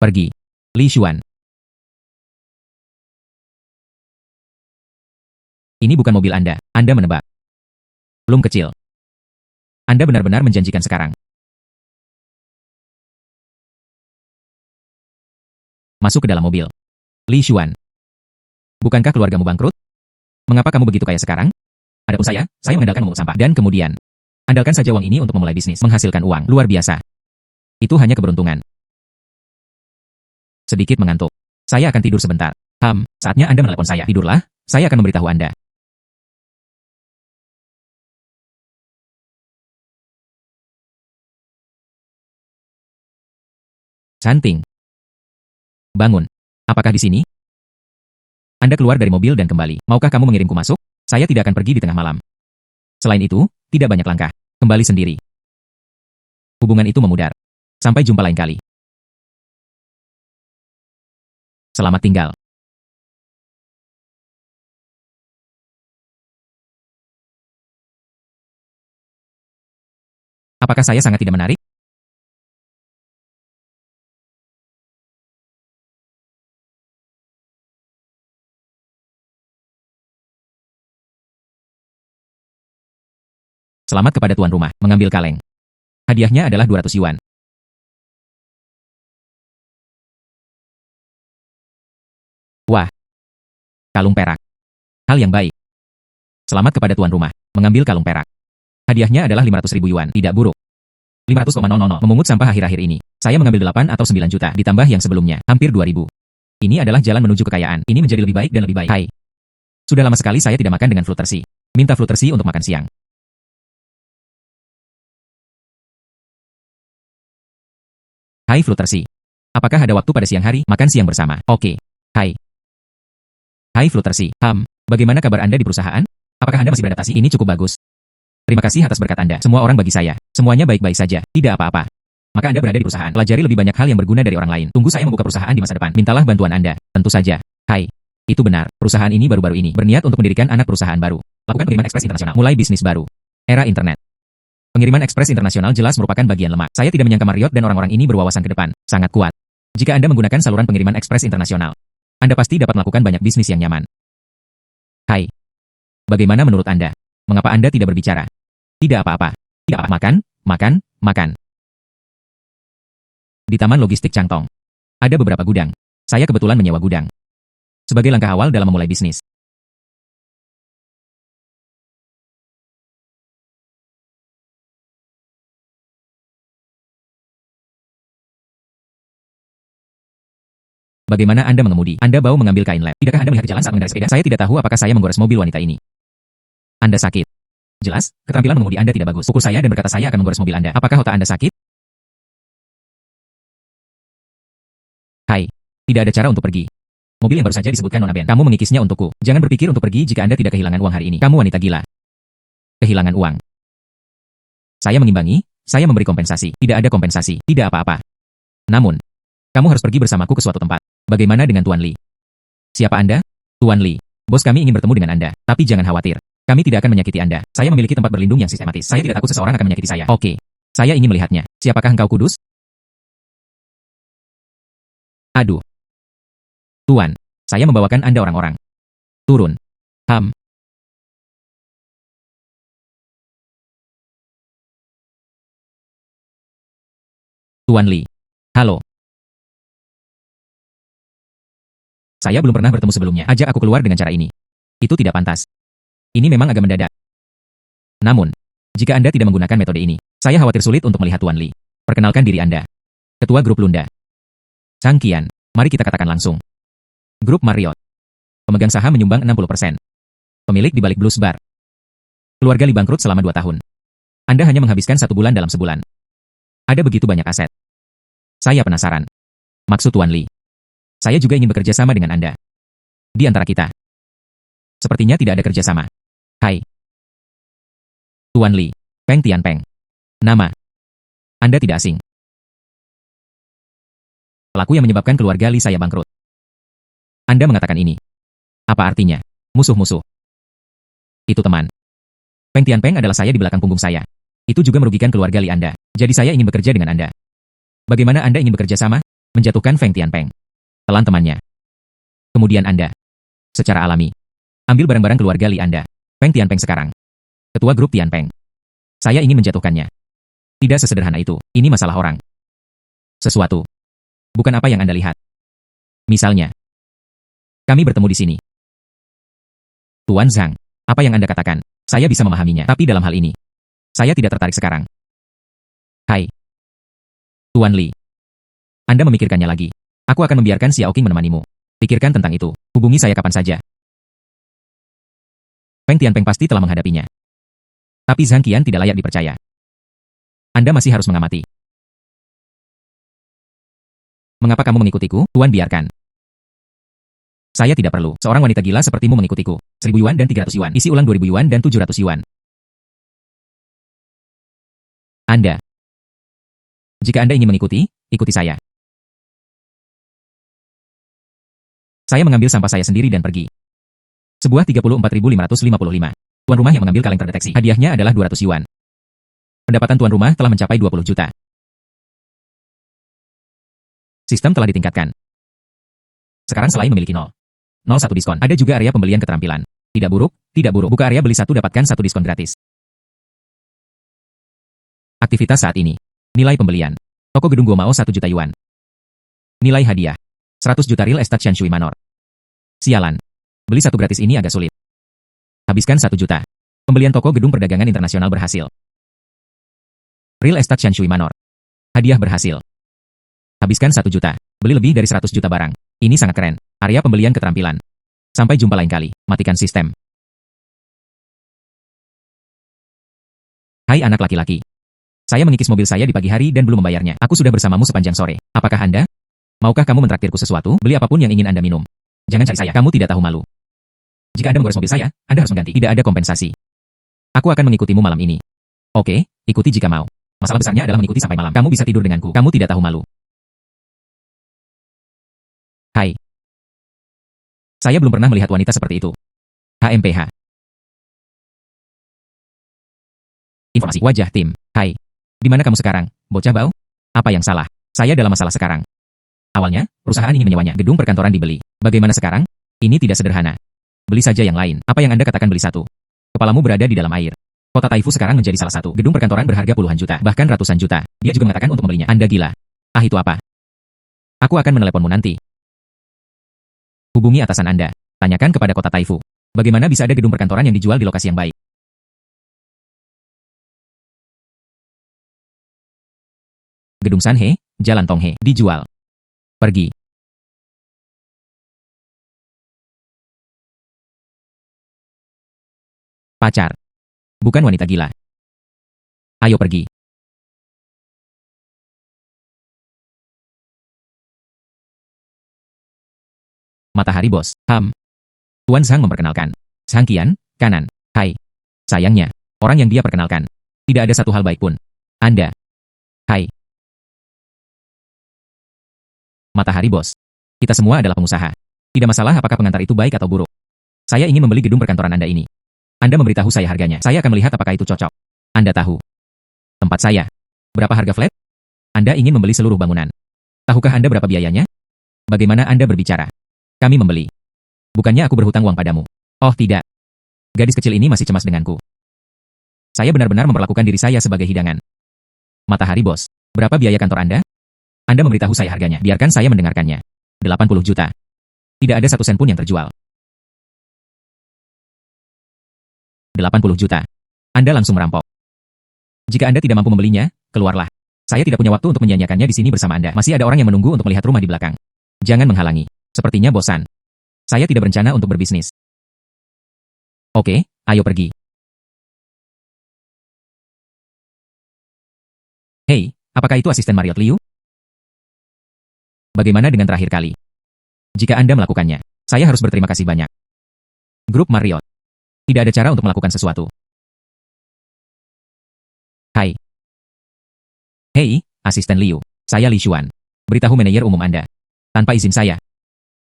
Pergi. Li Xuan. Ini bukan mobil Anda. Anda menebak. Belum kecil. Anda benar-benar menjanjikan sekarang. Masuk ke dalam mobil. Li Xuan. Bukankah keluargamu bangkrut? Mengapa kamu begitu kaya sekarang? Adapun saya mengandalkan memungut sampah. Dan kemudian, andalkan saja uang ini untuk memulai bisnis. Menghasilkan uang. Luar biasa. Itu hanya keberuntungan. Sedikit mengantuk. Saya akan tidur sebentar. Saatnya Anda menelepon saya. Tidurlah, saya akan memberitahu Anda. Canting. Bangun. Apakah di sini? Anda keluar dari mobil dan kembali. Maukah kamu mengirimku masuk? Saya tidak akan pergi di tengah malam. Selain itu, tidak banyak langkah. Kembali sendiri. Hubungan itu memudar. Sampai jumpa lain kali. Selamat tinggal. Apakah saya sangat tidak menarik? Selamat kepada tuan rumah, mengambil kaleng. Hadiahnya adalah 200 yuan. Wah, kalung perak. Hal yang baik. Selamat kepada tuan rumah, mengambil kalung perak. Hadiahnya adalah 500.000 yuan, tidak buruk. 500,000. Memungut sampah akhir-akhir ini. Saya mengambil 8 atau 9 juta, ditambah yang sebelumnya, hampir 2.000. Ini adalah jalan menuju kekayaan. Ini menjadi lebih baik dan lebih baik. Hai. Sudah lama sekali saya tidak makan dengan Fluttershy. Minta Fluttershy untuk makan siang. Hai Fluttershy. Apakah ada waktu pada siang hari? Makan siang bersama. Oke. Hai. Hai Fluttershy. Bagaimana kabar Anda di perusahaan? Apakah Anda masih beradaptasi? Ini cukup bagus. Terima kasih atas berkat Anda. Semua orang bagi saya. Semuanya baik-baik saja. Tidak apa-apa. Maka Anda berada di perusahaan. Pelajari lebih banyak hal yang berguna dari orang lain. Tunggu saya membuka perusahaan di masa depan. Mintalah bantuan Anda. Tentu saja. Hai. Itu benar. Perusahaan ini baru-baru ini berniat untuk mendirikan anak perusahaan baru. Lakukan pengiriman ekspres internasional. Mulai bisnis baru. Era internet. Pengiriman ekspres internasional jelas merupakan bagian lemah. Saya tidak menyangka Marriott dan orang-orang ini berwawasan ke depan. Sangat kuat. Jika Anda menggunakan saluran pengiriman ekspres internasional, Anda pasti dapat melakukan banyak bisnis yang nyaman. Hai. Bagaimana menurut Anda? Mengapa Anda tidak berbicara? Tidak apa-apa. Tidak apa. Makan. Di Taman Logistik Changtong. Ada beberapa gudang. Saya kebetulan menyewa gudang. Sebagai langkah awal dalam memulai bisnis. Bagaimana Anda mengemudi? Anda bau mengambil kain lab. Tidakkah Anda melihat jalan saat mengendarai sepeda? Saya tidak tahu apakah saya menggores mobil wanita ini. Anda sakit. Jelas, keterampilan mengemudi Anda tidak bagus. Pukul saya dan berkata saya akan menggores mobil Anda. Apakah otak Anda sakit? Hai. Tidak ada cara untuk pergi. Mobil yang baru saja disebutkan Nona Ben. Kamu mengikisnya untukku. Jangan berpikir untuk pergi jika Anda tidak kehilangan uang hari ini. Kamu wanita gila. Kehilangan uang. Saya mengimbangi, saya memberi kompensasi. Tidak ada kompensasi. Tidak apa-apa. Namun, kamu harus pergi bersamaku ke suatu tempat. Bagaimana dengan Tuan Li? Siapa Anda? Tuan Li. Bos kami ingin bertemu dengan Anda. Tapi jangan khawatir. Kami tidak akan menyakiti Anda. Saya memiliki tempat berlindung yang sistematis. Saya tidak takut seseorang akan menyakiti saya. Oke. Saya ingin melihatnya. Siapakah engkau kudus? Aduh. Tuan. Saya membawakan Anda orang-orang. Turun. Tuan Li. Halo. Saya belum pernah bertemu sebelumnya. Ajak aku keluar dengan cara ini. Itu tidak pantas. Ini memang agak mendadak. Namun, jika Anda tidak menggunakan metode ini, saya khawatir sulit untuk melihat Tuan Li. Perkenalkan diri Anda. Ketua Grup Lunda. Chang Qian. Mari kita katakan langsung. Grup Marriott. Pemegang saham menyumbang 60%. Pemilik di balik Blues Bar. Keluarga Li bangkrut selama 2 tahun. Anda hanya menghabiskan 1 bulan dalam sebulan. Ada begitu banyak aset. Saya penasaran. Maksud Tuan Li. Saya juga ingin bekerja sama dengan Anda. Di antara kita. Sepertinya tidak ada kerjasama. Hai. Tuan Li. Peng Tianpeng. Nama. Anda tidak asing. Pelaku yang menyebabkan keluarga Li saya bangkrut. Anda mengatakan ini. Apa artinya? Musuh-musuh. Itu teman. Peng Tianpeng adalah saya di belakang punggung saya. Itu juga merugikan keluarga Li Anda. Jadi saya ingin bekerja dengan Anda. Bagaimana Anda ingin bekerja sama? Menjatuhkan Feng Tianpeng. Telan temannya. Kemudian Anda. Secara alami. Ambil barang-barang keluarga Li Anda. Peng Tianpeng sekarang. Ketua grup Tianpeng. Saya ingin menjatuhkannya. Tidak sesederhana itu. Ini masalah orang. Sesuatu. Bukan apa yang Anda lihat. Misalnya. Kami bertemu di sini. Tuan Zhang. Apa yang Anda katakan? Saya bisa memahaminya. Tapi dalam hal ini. Saya tidak tertarik sekarang. Hai. Tuan Li. Anda memikirkannya lagi. Aku akan membiarkan Xiao Qing menemanimu. Pikirkan tentang itu. Hubungi saya kapan saja. Peng Tianpeng pasti telah menghadapinya. Tapi Zhang Qian tidak layak dipercaya. Anda masih harus mengamati. Mengapa kamu mengikutiku? Tuan biarkan. Saya tidak perlu. Seorang wanita gila sepertimu mengikutiku. 1000 yuan dan 300 yuan. Isi ulang 2000 yuan dan 700 yuan. Anda. Jika Anda ingin mengikuti, ikuti saya. Saya mengambil sampah saya sendiri dan pergi. Sebuah 34.555. Tuan rumah yang mengambil kaleng terdeteksi. Hadiahnya adalah 200 yuan. Pendapatan tuan rumah telah mencapai 20 juta. Sistem telah ditingkatkan. Sekarang selain memiliki 0,01 diskon, ada juga area pembelian keterampilan. Tidak buruk, tidak buruk. Buka area beli 1 dapatkan 1 diskon gratis. Aktivitas saat ini. Nilai pembelian. Toko gedung Guomao 1 juta yuan. Nilai hadiah. 100 juta real estate Shanshui Manor. Sialan. Beli 1 gratis ini agak sulit. Habiskan 1 juta. Pembelian toko gedung perdagangan internasional berhasil. Real estate Shanshui Manor. Hadiah berhasil. Habiskan 1 juta. Beli lebih dari 100 juta barang. Ini sangat keren. Area pembelian keterampilan. Sampai jumpa lain kali. Matikan sistem. Hai anak laki-laki. Saya mengikis mobil saya di pagi hari dan belum membayarnya. Aku sudah bersamamu sepanjang sore. Apakah Anda? Maukah kamu mentraktirku sesuatu? Beli apapun yang ingin Anda minum. Jangan cari saya. Kamu tidak tahu malu. Jika Anda menggores mobil saya, Anda harus mengganti. Tidak ada kompensasi. Aku akan mengikutimu malam ini. Oke, ikuti jika mau. Masalah besarnya adalah mengikuti sampai malam. Kamu bisa tidur denganku. Kamu tidak tahu malu. Hai. Saya belum pernah melihat wanita seperti itu. HMPH. Informasi wajah tim. Hai. Di mana kamu sekarang, bocah bau? Apa yang salah? Saya dalam masalah sekarang. Awalnya, perusahaan ingin menyewanya. Gedung perkantoran dibeli. Bagaimana sekarang? Ini tidak sederhana. Beli saja yang lain. Apa yang Anda katakan beli 1? Kepalamu berada di dalam air. Kota Taifu sekarang menjadi salah satu. Gedung perkantoran berharga puluhan juta, bahkan ratusan juta. Dia juga mengatakan untuk membelinya. Anda gila. Ah itu apa? Aku akan meneleponmu nanti. Hubungi atasan Anda. Tanyakan kepada Kota Taifu. Bagaimana bisa ada gedung perkantoran yang dijual di lokasi yang baik? Gedung Sanhe, Jalan Tonghe, dijual. Pergi. Pacar. Bukan wanita gila. Ayo pergi. Matahari bos. Tuan Zhang memperkenalkan. Zhang Qian, kanan. Hai. Sayangnya, orang yang dia perkenalkan. Tidak ada satu hal baik pun. Anda. Hai. Matahari bos. Kita semua adalah pengusaha. Tidak masalah apakah pengantar itu baik atau buruk. Saya ingin membeli gedung perkantoran Anda ini. Anda memberitahu saya harganya. Saya akan melihat apakah itu cocok. Anda tahu. Tempat saya. Berapa harga flat? Anda ingin membeli seluruh bangunan. Tahukah Anda berapa biayanya? Bagaimana Anda berbicara? Kami membeli. Bukannya aku berhutang uang padamu. Oh tidak. Gadis kecil ini masih cemas denganku. Saya benar-benar memperlakukan diri saya sebagai hidangan. Matahari bos. Berapa biaya kantor Anda? Anda memberitahu saya harganya. Biarkan saya mendengarkannya. 80 juta. Tidak ada satu sen pun yang terjual. 80 juta. Anda langsung merampok. Jika Anda tidak mampu membelinya, keluarlah. Saya tidak punya waktu untuk menyia-nyiakannya di sini bersama Anda. Masih ada orang yang menunggu untuk melihat rumah di belakang. Jangan menghalangi. Sepertinya bosan. Saya tidak berencana untuk berbisnis. Oke, ayo pergi. Hei, apakah itu asisten Marriott Liu? Bagaimana dengan terakhir kali? Jika Anda melakukannya, saya harus berterima kasih banyak. Grup Marriott. Tidak ada cara untuk melakukan sesuatu. Hai. Hei, asisten Liu. Saya Li Xuan. Beritahu manajer umum Anda. Tanpa izin saya.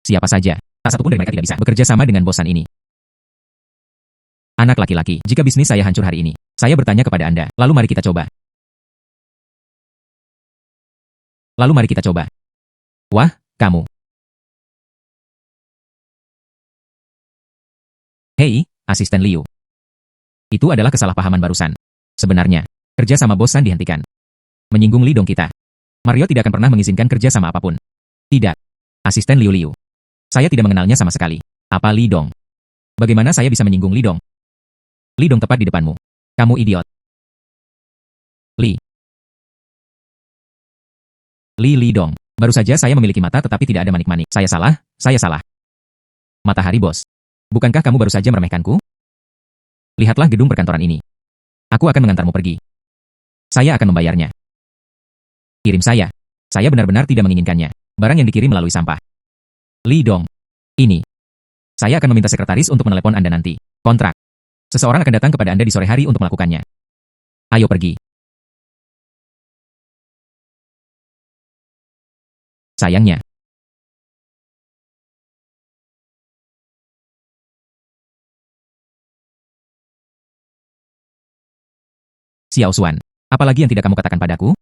Siapa saja, tak satu pun dari mereka tidak bisa bekerja sama dengan bosan ini. Anak laki-laki, jika bisnis saya hancur hari ini, saya bertanya kepada Anda, lalu mari kita coba. Lalu mari kita coba. Wah, kamu. Hei, asisten Liu. Itu adalah kesalahpahaman barusan. Sebenarnya, kerja sama bosan dihentikan. Menyinggung Li Dong kita. Mario tidak akan pernah mengizinkan kerja sama apapun. Tidak. Asisten Liu Liu. Saya tidak mengenalnya sama sekali. Apa Li Dong? Bagaimana saya bisa menyinggung Li Dong? Li Dong tepat di depanmu. Kamu idiot. Li Dong. Baru saja saya memiliki mata tetapi tidak ada manik-manik. Saya salah, saya salah. Matahari bos. Bukankah kamu baru saja meremehkanku? Lihatlah gedung perkantoran ini. Aku akan mengantarmu pergi. Saya akan membayarnya. Kirim saya. Saya benar-benar tidak menginginkannya. Barang yang dikirim melalui sampah. Li Dong. Ini. Saya akan meminta sekretaris untuk menelepon Anda nanti. Kontrak. Seseorang akan datang kepada Anda di sore hari untuk melakukannya. Ayo pergi. Sayangnya. Xiao Xuan, apalagi yang tidak kamu katakan padaku?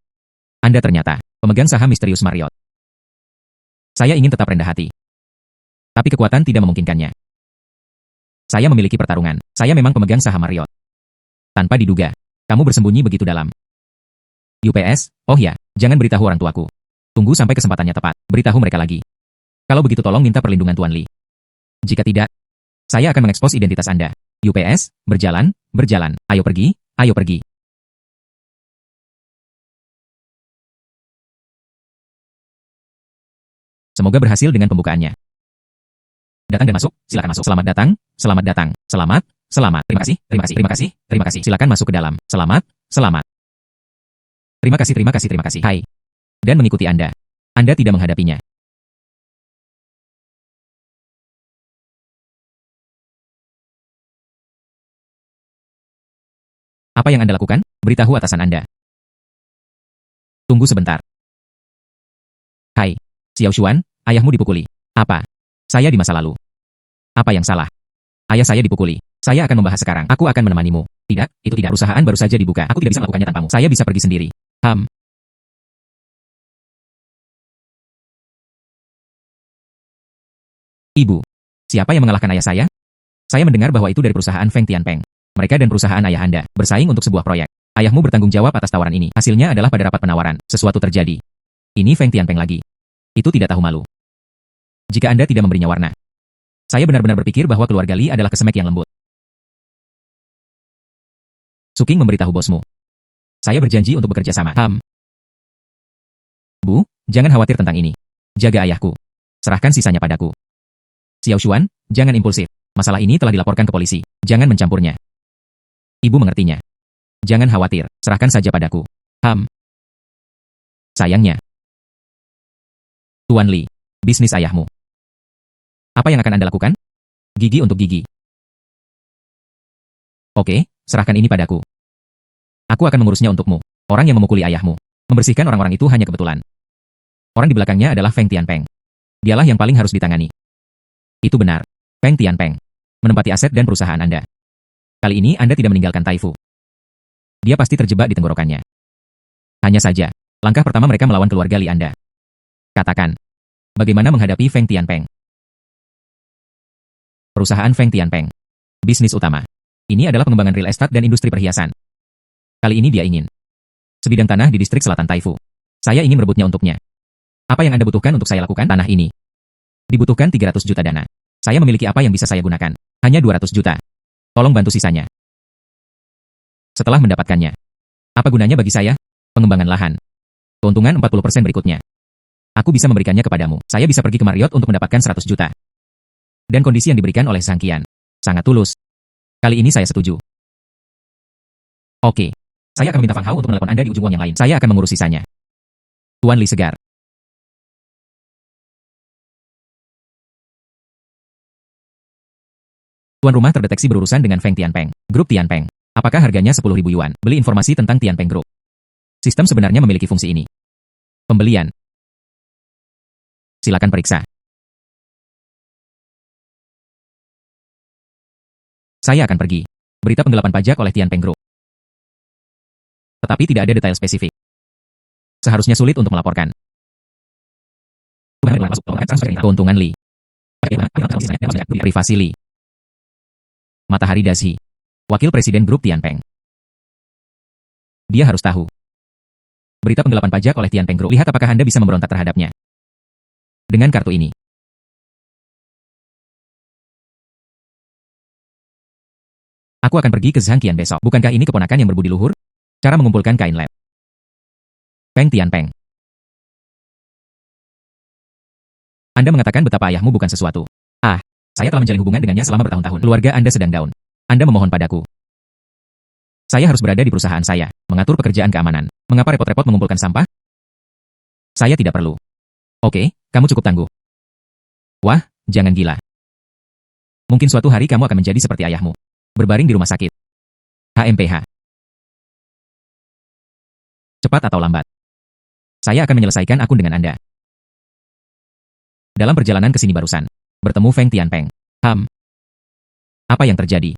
Anda ternyata pemegang saham misterius Marriott. Saya ingin tetap rendah hati. Tapi kekuatan tidak memungkinkannya. Saya memiliki pertarungan. Saya memang pemegang saham Marriott. Tanpa diduga, kamu bersembunyi begitu dalam. UPS, oh ya, jangan beritahu orang tuaku. Tunggu sampai kesempatannya tepat, beritahu mereka lagi. Kalau begitu tolong minta perlindungan Tuan Li. Jika tidak, saya akan mengekspos identitas Anda. UPS, berjalan, berjalan. Ayo pergi, ayo pergi. Semoga berhasil dengan pembukaannya. Datang dan masuk, silakan masuk. Selamat datang, selamat datang, selamat, selamat. Terima kasih, terima kasih, terima kasih, terima kasih. Silakan masuk ke dalam. Selamat, selamat. Terima kasih, terima kasih, terima kasih. Hai. Dan mengikuti Anda. Anda tidak menghadapinya. Apa yang Anda lakukan? Beritahu atasan Anda. Tunggu sebentar. Hai. Xiao Xuan, ayahmu dipukuli. Apa? Saya di masa lalu. Apa yang salah? Ayah saya dipukuli. Saya akan membahas sekarang. Aku akan menemanimu. Tidak, itu tidak. Perusahaan baru saja dibuka. Aku tidak bisa melakukannya tanpamu. Saya bisa pergi sendiri. Ibu. Siapa yang mengalahkan ayah saya? Saya mendengar bahwa itu dari perusahaan Feng Tianpeng. Mereka dan perusahaan ayah Anda bersaing untuk sebuah proyek. Ayahmu bertanggung jawab atas tawaran ini. Hasilnya adalah pada rapat penawaran, sesuatu terjadi. Ini Feng Tianpeng lagi. Itu tidak tahu malu. Jika Anda tidak memberinya warna. Saya benar-benar berpikir bahwa keluarga Li adalah kesemek yang lembut. Suking memberitahu bosmu. Saya berjanji untuk bekerja sama. Bu, jangan khawatir tentang ini. Jaga ayahku. Serahkan sisanya padaku. Xiao Xuan, jangan impulsif. Masalah ini telah dilaporkan ke polisi. Jangan mencampurnya. Ibu mengertinya. Jangan khawatir, serahkan saja padaku. Sayangnya. Tuan Li, bisnis ayahmu. Apa yang akan Anda lakukan? Gigi untuk gigi. Oke, serahkan ini padaku. Aku akan mengurusnya untukmu. Orang yang memukuli ayahmu. Membersihkan orang-orang itu hanya kebetulan. Orang di belakangnya adalah Feng Tianpeng. Dialah yang paling harus ditangani. Itu benar. Feng Tianpeng. Menempati aset dan perusahaan Anda. Kali ini Anda tidak meninggalkan Taifu. Dia pasti terjebak di tenggorokannya. Hanya saja, langkah pertama mereka melawan keluarga Li Anda. Katakan, bagaimana menghadapi Feng Tianpeng? Perusahaan Feng Tianpeng. Bisnis utama. Ini adalah pengembangan real estate dan industri perhiasan. Kali ini dia ingin sebidang tanah di distrik selatan Taifu. Saya ingin merebutnya untuknya. Apa yang Anda butuhkan untuk saya lakukan? Tanah ini. Dibutuhkan 300 juta dana. Saya memiliki apa yang bisa saya gunakan. Hanya 200 juta. Tolong bantu sisanya. Setelah mendapatkannya. Apa gunanya bagi saya? Pengembangan lahan. Keuntungan 40% berikutnya. Aku bisa memberikannya kepadamu. Saya bisa pergi ke Marriott untuk mendapatkan 100 juta. Dan kondisi yang diberikan oleh Zhang Qian. Sangat tulus. Kali ini saya setuju. Oke. Saya akan minta Fang Hao untuk menelepon Anda di ujung uang yang lain. Saya akan mengurus sisanya. Tuan Li segar. Tuan rumah terdeteksi berurusan dengan Feng Tianpeng. Grup Tianpeng. Apakah harganya 10.000 yuan? Beli informasi tentang Tianpeng Group. Sistem sebenarnya memiliki fungsi ini. Pembelian. Silakan periksa. Saya akan pergi. Berita penggelapan pajak oleh Tianpeng Group. Tetapi tidak ada detail spesifik. Seharusnya sulit untuk melaporkan. Keuntungan Li. Privasi Li. Matahari Dazi. Wakil Presiden Grup Tianpeng. Dia harus tahu. Berita penggelapan pajak oleh Tianpeng Group. Lihat apakah Anda bisa memberontak terhadapnya. Dengan kartu ini. Aku akan pergi ke Zhang Qian besok. Bukankah ini keponakan yang berbudi luhur? Cara mengumpulkan kain lab. Feng Tianpeng. Anda mengatakan betapa ayahmu bukan sesuatu. Ah, saya telah menjalin hubungan dengannya selama bertahun-tahun. Keluarga Anda sedang down. Anda memohon padaku. Saya harus berada di perusahaan saya, mengatur pekerjaan keamanan. Mengapa repot-repot mengumpulkan sampah? Saya tidak perlu. Oke, kamu cukup tangguh. Wah, jangan gila. Mungkin suatu hari kamu akan menjadi seperti ayahmu. Berbaring di rumah sakit. HMPH. Cepat atau lambat. Saya akan menyelesaikan akun dengan Anda. Dalam perjalanan ke sini barusan, bertemu Feng Tianpeng. Apa yang terjadi?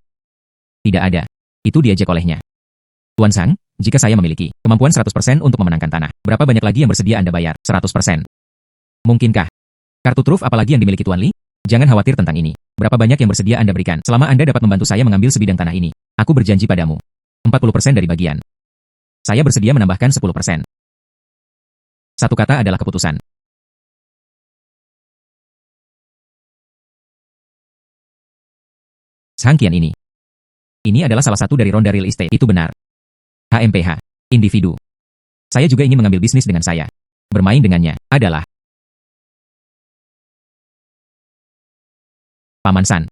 Tidak ada. Itu diajak olehnya. Tuan Zhang, jika saya memiliki kemampuan 100% untuk memenangkan tanah, berapa banyak lagi yang bersedia Anda bayar? 100%. Mungkinkah? Kartu truf apalagi yang dimiliki Tuan Li? Jangan khawatir tentang ini. Berapa banyak yang bersedia Anda berikan selama Anda dapat membantu saya mengambil sebidang tanah ini? Aku berjanji padamu. 40% dari bagian. Saya bersedia menambahkan 10%. Satu kata adalah keputusan. Zhang Qian ini. Ini adalah salah satu dari ronda real estate. Itu benar. HMPH. Individu. Saya juga ingin mengambil bisnis dengan saya. Bermain dengannya adalah Paman San.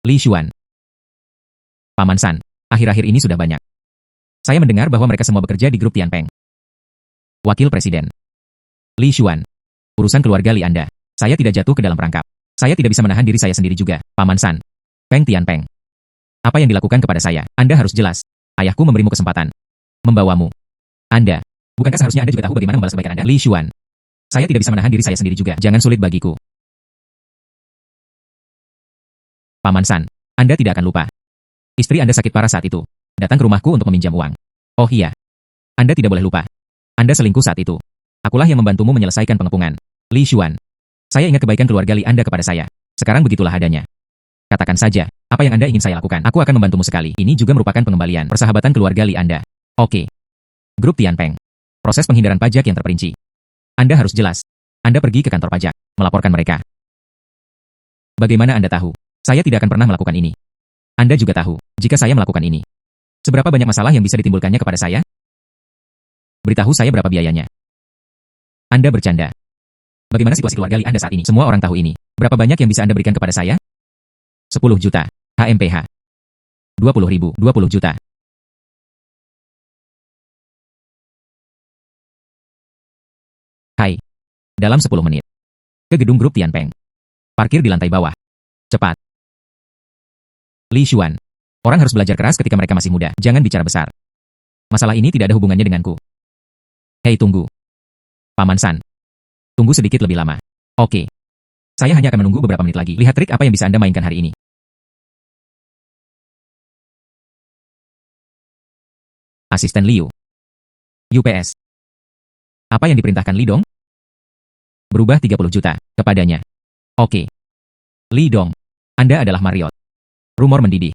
Li Xuan. Paman San. Akhir-akhir ini sudah banyak. Saya mendengar bahwa mereka semua bekerja di grup Tianpeng. Wakil Presiden. Li Xuan. Urusan keluarga Li Anda. Saya tidak jatuh ke dalam perangkap. Saya tidak bisa menahan diri saya sendiri juga. Paman San. Feng Tianpeng. Apa yang dilakukan kepada saya? Anda harus jelas. Ayahku memberimu kesempatan. Membawamu. Anda. Bukankah seharusnya Anda juga tahu bagaimana membalas kebaikan Anda? Li Xuan. Saya tidak bisa menahan diri saya sendiri juga. Jangan sulit bagiku. Paman San. Anda tidak akan lupa. Istri Anda sakit parah saat itu. Datang ke rumahku untuk meminjam uang. Oh iya. Anda tidak boleh lupa. Anda selingkuh saat itu. Akulah yang membantumu menyelesaikan pengepungan. Li Xuan. Saya ingat kebaikan keluarga Li Anda kepada saya. Sekarang begitulah adanya. Katakan saja, apa yang Anda ingin saya lakukan? Aku akan membantumu sekali. Ini juga merupakan pengembalian persahabatan keluarga Li Anda. Oke. Grup Tianpeng. Proses penghindaran pajak yang terperinci. Anda harus jelas. Anda pergi ke kantor pajak, melaporkan mereka. Bagaimana Anda tahu? Saya tidak akan pernah melakukan ini. Anda juga tahu, jika saya melakukan ini. Seberapa banyak masalah yang bisa ditimbulkannya kepada saya? Beritahu saya berapa biayanya. Anda bercanda. Bagaimana situasi keluarga Li Anda saat ini? Semua orang tahu ini. Berapa banyak yang bisa Anda berikan kepada saya? 10 juta. HMPH. 20.000. 20 juta. Hai. Dalam 10 menit. Ke gedung grup Tianpeng. Parkir di lantai bawah. Cepat. Li Xuan. Orang harus belajar keras ketika mereka masih muda. Jangan bicara besar. Masalah ini tidak ada hubungannya denganku. Hei, tunggu. Paman San. Tunggu sedikit lebih lama. Oke. Saya hanya akan menunggu beberapa menit lagi. Lihat trik apa yang bisa Anda mainkan hari ini. Asisten Liu. UPS. Apa yang diperintahkan Li Dong? Berubah 30 juta kepadanya. Oke. Li Dong. Anda adalah Marriott. Rumor mendidih.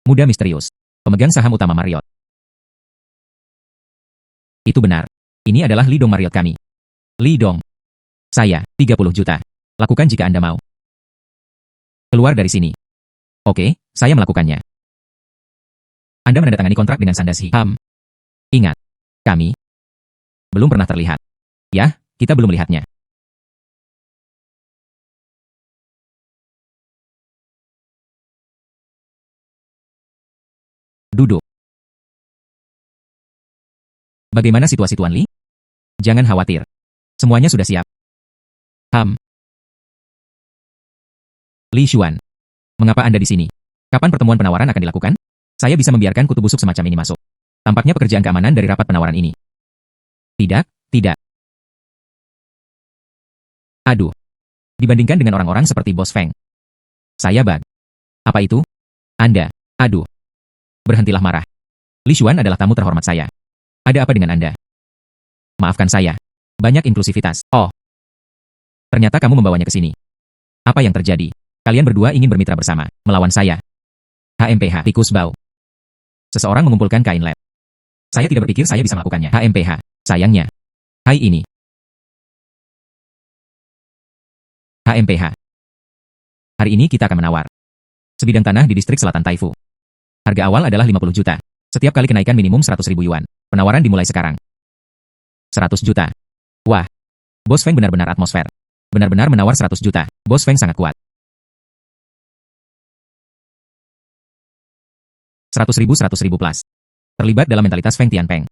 Muda misterius. Pemegang saham utama Marriott. Itu benar. Ini adalah Li Dong Marriott kami. Li Dong. Saya, 30 juta. Lakukan jika Anda mau. Keluar dari sini. Oke, saya melakukannya. Anda menandatangani kontrak dengan Sandasi. Ingat, kami belum pernah terlihat. Ya, kita belum melihatnya. Duduk. Bagaimana situasi Tuan Li? Jangan khawatir. Semuanya sudah siap. Li Xuan. Mengapa Anda di sini? Kapan pertemuan penawaran akan dilakukan? Saya bisa membiarkan kutu busuk semacam ini masuk. Tampaknya pekerjaan keamanan dari rapat penawaran ini. Tidak, tidak. Aduh. Dibandingkan dengan orang-orang seperti Bos Feng. Saya bag. Apa itu? Anda. Aduh. Berhentilah marah. Li Xuan adalah tamu terhormat saya. Ada apa dengan Anda? Maafkan saya. Banyak inklusivitas. Oh. Ternyata kamu membawanya ke sini. Apa yang terjadi? Kalian berdua ingin bermitra bersama, melawan saya. HMPH, tikus bau. Seseorang mengumpulkan kain lab. Saya tidak berpikir saya bisa melakukannya. HMPH, sayangnya. Hai ini. HMPH. Hari ini kita akan menawar sebidang tanah di distrik selatan Taifu. Harga awal adalah 50 juta. Setiap kali kenaikan minimum 100.000 yuan. Penawaran dimulai sekarang. 100 juta. Wah. Bos Feng benar-benar atmosfer. Benar-benar menawar 100 juta. Bos Feng sangat kuat. 100.000 plus. Terlibat dalam mentalitas Feng Tianpeng.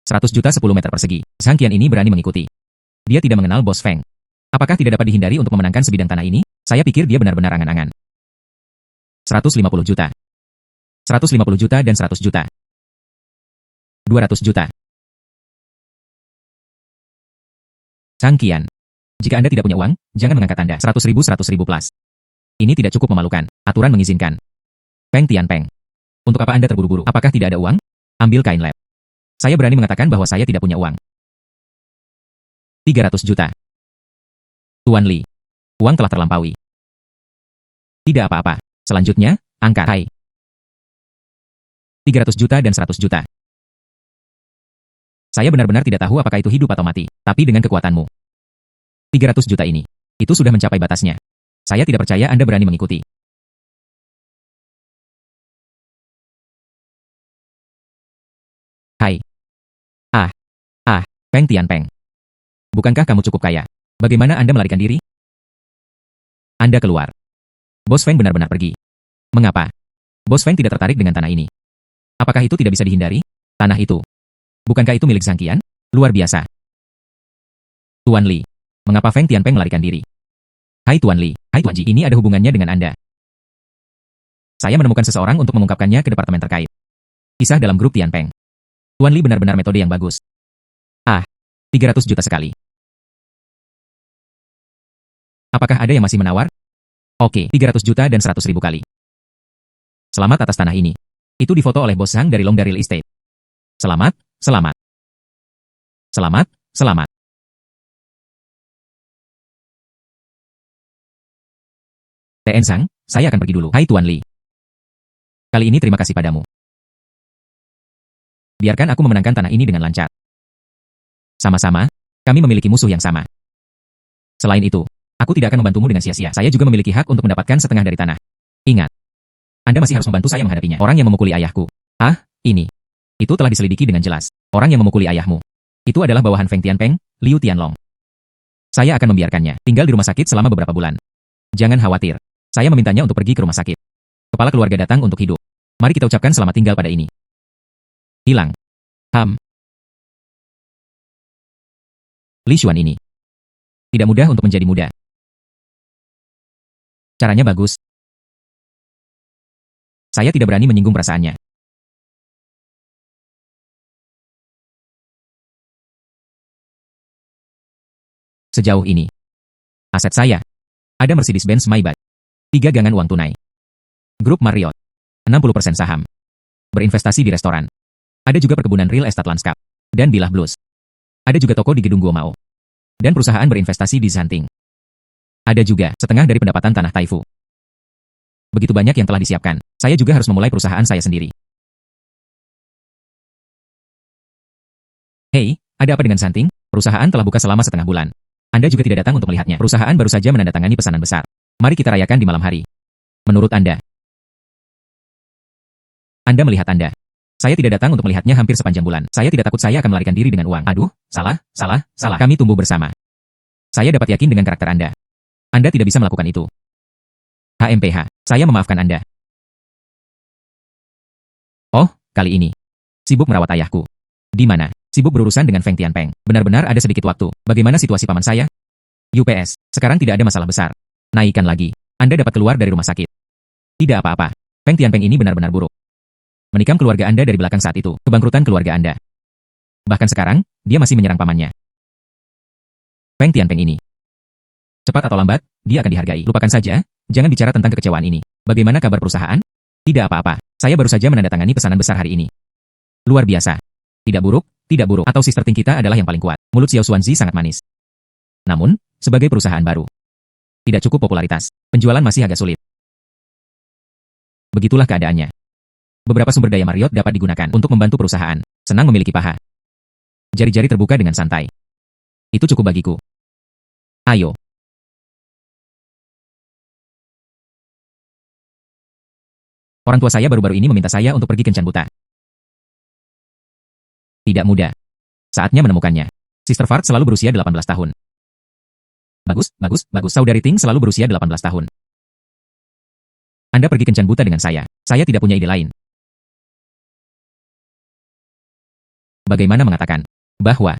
100 juta 10 meter persegi. Zhang Qian ini berani mengikuti. Dia tidak mengenal Bos Feng. Apakah tidak dapat dihindari untuk memenangkan sebidang tanah ini? Saya pikir dia benar-benar angan-angan. 150 juta. 150 juta dan 100 juta. 200 juta. Zhang Qian. Jika Anda tidak punya uang, jangan mengangkat Anda. 100.000 plus. Ini tidak cukup memalukan. Aturan mengizinkan. Feng Tianpeng. Untuk apa Anda terburu-buru? Apakah tidak ada uang? Ambil kain lab. Saya berani mengatakan bahwa saya tidak punya uang. 300 juta. Tuan Li. Uang telah terlampaui. Tidak apa-apa. Selanjutnya, angkat. Hai. 300 juta dan 100 juta. Saya benar-benar tidak tahu apakah itu hidup atau mati, tapi dengan kekuatanmu. 300 juta ini. Itu sudah mencapai batasnya. Saya tidak percaya Anda berani mengikuti. Hai. Feng Tianpeng. Bukankah kamu cukup kaya? Bagaimana Anda melarikan diri? Anda keluar. Bos Feng benar-benar pergi. Mengapa? Bos Feng tidak tertarik dengan tanah ini. Apakah itu tidak bisa dihindari? Tanah itu. Bukankah itu milik Zhang Qian? Luar biasa. Tuan Li. Mengapa Feng Tianpeng melarikan diri? Hai Tuan Li. Hai Tuan Ji. Ini ada hubungannya dengan Anda. Saya menemukan seseorang untuk mengungkapkannya ke departemen terkait. Kisah dalam grup Tianpeng. Tuan Li benar-benar metode yang bagus. 300 juta sekali. Apakah ada yang masih menawar? Oke, 300 juta dan 100.000 kali. Selamat atas tanah ini. Itu difoto oleh Bos Zhang dari Longda Real Estate. Selamat, selamat. Selamat, selamat. TN Zhang, saya akan pergi dulu. Hai Tuan Li. Kali ini terima kasih padamu. Biarkan aku memenangkan tanah ini dengan lancar. Sama-sama, kami memiliki musuh yang sama. Selain itu, aku tidak akan membantumu dengan sia-sia. Saya juga memiliki hak untuk mendapatkan setengah dari tanah. Ingat, Anda masih harus membantu saya menghadapinya. Orang yang memukuli ayahku. Ini. Itu telah diselidiki dengan jelas. Orang yang memukuli ayahmu. Itu adalah bawahan Feng Tianpeng, Liu Tianlong. Saya akan membiarkannya tinggal di rumah sakit selama beberapa bulan. Jangan khawatir. Saya memintanya untuk pergi ke rumah sakit. Kepala keluarga datang untuk hidup. Mari kita ucapkan selamat tinggal pada ini. Hilang. Li Xuan ini. Tidak mudah untuk menjadi muda. Caranya bagus. Saya tidak berani menyinggung perasaannya. Sejauh ini. Aset saya. Ada Mercedes-Benz Maybach. 3 gangan uang tunai. Grup Marriott. 60% saham. Berinvestasi di restoran. Ada juga perkebunan real estate lanskap. Dan Bilah Blues. Ada juga toko di Gedung Guomao. Dan perusahaan berinvestasi di Zanting. Ada juga setengah dari pendapatan tanah Taifu. Begitu banyak yang telah disiapkan. Saya juga harus memulai perusahaan saya sendiri. Hei, ada apa dengan Zanting? Perusahaan telah buka selama setengah bulan. Anda juga tidak datang untuk melihatnya. Perusahaan baru saja menandatangani pesanan besar. Mari kita rayakan di malam hari. Menurut Anda? Anda melihat Anda. Saya tidak datang untuk melihatnya hampir sepanjang bulan. Saya tidak takut saya akan melarikan diri dengan uang. Aduh, salah. Kami tumbuh bersama. Saya dapat yakin dengan karakter Anda. Anda tidak bisa melakukan itu. HMPH, saya memaafkan Anda. Oh, kali ini. Sibuk merawat ayahku. Di mana? Sibuk berurusan dengan Feng Tianpeng. Benar-benar ada sedikit waktu. Bagaimana situasi paman saya? UPS, sekarang tidak ada masalah besar. Naikkan lagi. Anda dapat keluar dari rumah sakit. Tidak apa-apa. Feng Tianpeng ini benar-benar buruk. Menikam keluarga Anda dari belakang saat itu. Kebangkrutan keluarga Anda. Bahkan sekarang, dia masih menyerang pamannya. Feng Tianpeng ini. Cepat atau lambat, dia akan dihargai. Lupakan saja, jangan bicara tentang kekecewaan ini. Bagaimana kabar perusahaan? Tidak apa-apa. Saya baru saja menandatangani pesanan besar hari ini. Luar biasa. Tidak buruk, atau sister ting kita adalah yang paling kuat. Mulut Xiao Xuanzi sangat manis. Namun, sebagai perusahaan baru, tidak cukup popularitas. Penjualan masih agak sulit. Begitulah keadaannya. Beberapa sumber daya Marriott dapat digunakan untuk membantu perusahaan. Senang memiliki paha. Jari-jari terbuka dengan santai. Itu cukup bagiku. Ayo. Orang tua saya baru-baru ini meminta saya untuk pergi kencan buta. Tidak mudah. Saatnya menemukannya. Sister Fart selalu berusia 18 tahun. Bagus. Saudari Ting selalu berusia 18 tahun. Anda pergi kencan buta dengan saya. Saya tidak punya ide lain. Bagaimana mengatakan bahwa...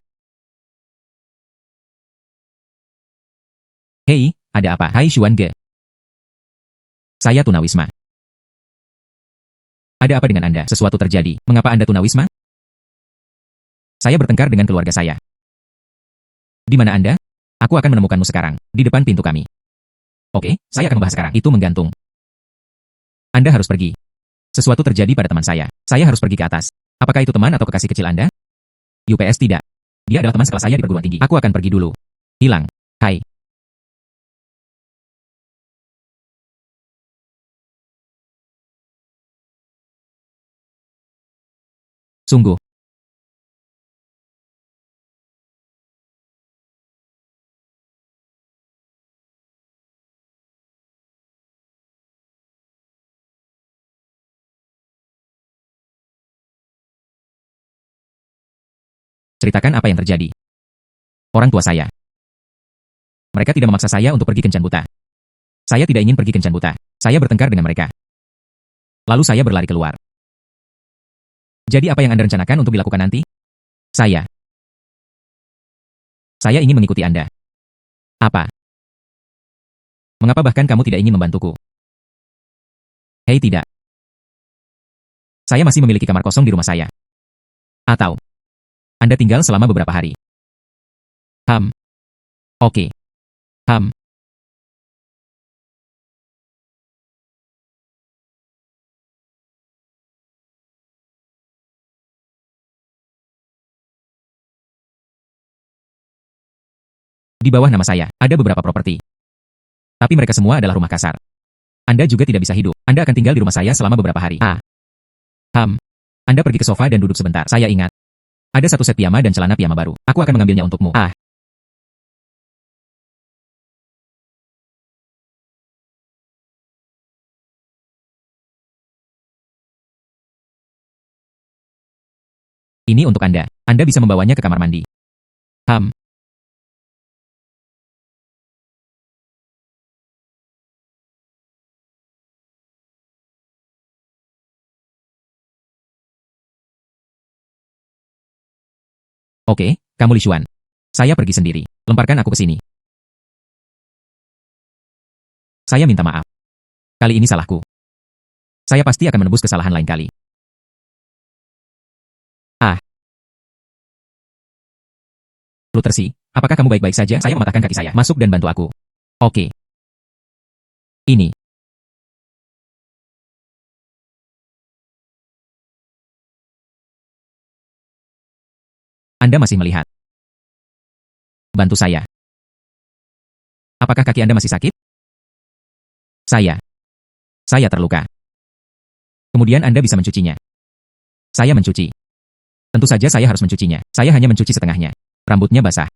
Hei, ada apa? Hai Xuan Ge. Saya tunawisma. Ada apa dengan Anda? Sesuatu terjadi. Mengapa Anda tunawisma? Saya bertengkar dengan keluarga saya. Di mana Anda? Aku akan menemukanmu sekarang, di depan pintu kami. Oke, saya akan membahas sekarang. Itu menggantung. Anda harus pergi. Sesuatu terjadi pada teman saya. Saya harus pergi ke atas. Apakah itu teman atau kekasih kecil Anda? UPS tidak. Dia adalah teman sekelas saya di perguruan tinggi. Aku akan pergi dulu. Hilang. Hai. Sungguh. Ceritakan apa yang terjadi. Orang tua saya. Mereka tidak memaksa saya untuk pergi kencan buta. Saya tidak ingin pergi kencan buta. Saya bertengkar dengan mereka. Lalu saya berlari keluar. Jadi apa yang Anda rencanakan untuk dilakukan nanti? Saya ingin mengikuti Anda. Apa? Mengapa bahkan kamu tidak ingin membantuku? Hei tidak. Saya masih memiliki kamar kosong di rumah saya. Atau Anda tinggal selama beberapa hari. Oke. Di bawah nama saya, ada beberapa properti. Tapi mereka semua adalah rumah kasar. Anda juga tidak bisa hidup. Anda akan tinggal di rumah saya selama beberapa hari. Anda pergi ke sofa dan duduk sebentar. Saya ingat. Ada satu set piyama dan celana piyama baru. Aku akan mengambilnya untukmu. Ini untuk Anda. Anda bisa membawanya ke kamar mandi. Oke, kamu Li Xuan. Saya pergi sendiri. Lemparkan aku ke sini. Saya minta maaf. Kali ini salahku. Saya pasti akan menebus kesalahan lain kali. Lutersi, apakah kamu baik-baik saja? Saya mematahkan kaki saya. Masuk dan bantu aku. Oke. Ini. Anda masih melihat. Bantu saya. Apakah kaki Anda masih sakit? Saya terluka. Kemudian Anda bisa mencucinya. Saya mencuci. Tentu saja saya harus mencucinya. Saya hanya mencuci setengahnya. Rambutnya basah.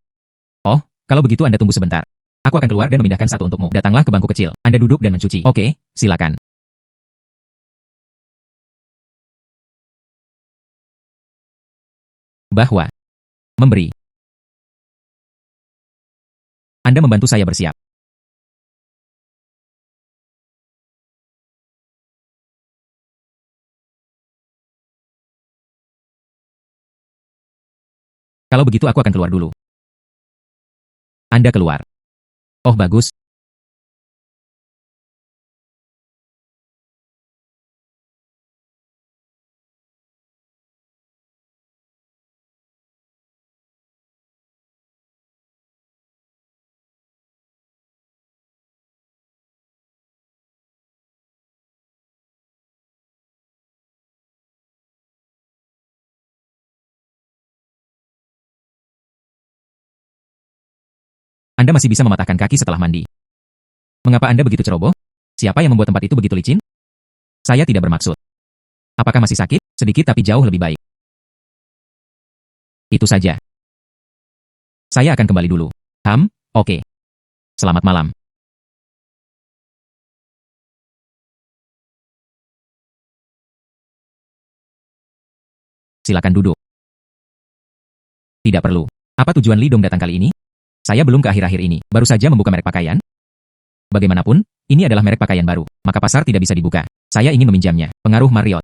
Oh, kalau begitu Anda tunggu sebentar. Aku akan keluar dan memindahkan satu untukmu. Datanglah ke bangku kecil. Anda duduk dan mencuci. Oke, silakan. Bahwa. Memberi. Anda membantu saya bersiap. Kalau begitu aku akan keluar dulu. Anda keluar. Oh bagus. Anda masih bisa mematahkan kaki setelah mandi. Mengapa Anda begitu ceroboh? Siapa yang membuat tempat itu begitu licin? Saya tidak bermaksud. Apakah masih sakit? Sedikit tapi jauh lebih baik. Itu saja. Saya akan kembali dulu. Oke. Selamat malam. Silakan duduk. Tidak perlu. Apa tujuan Li Dong datang kali ini? Saya belum ke akhir-akhir ini, baru saja membuka merek pakaian. Bagaimanapun, ini adalah merek pakaian baru, maka pasar tidak bisa dibuka. Saya ingin meminjamnya. Pengaruh Marriott.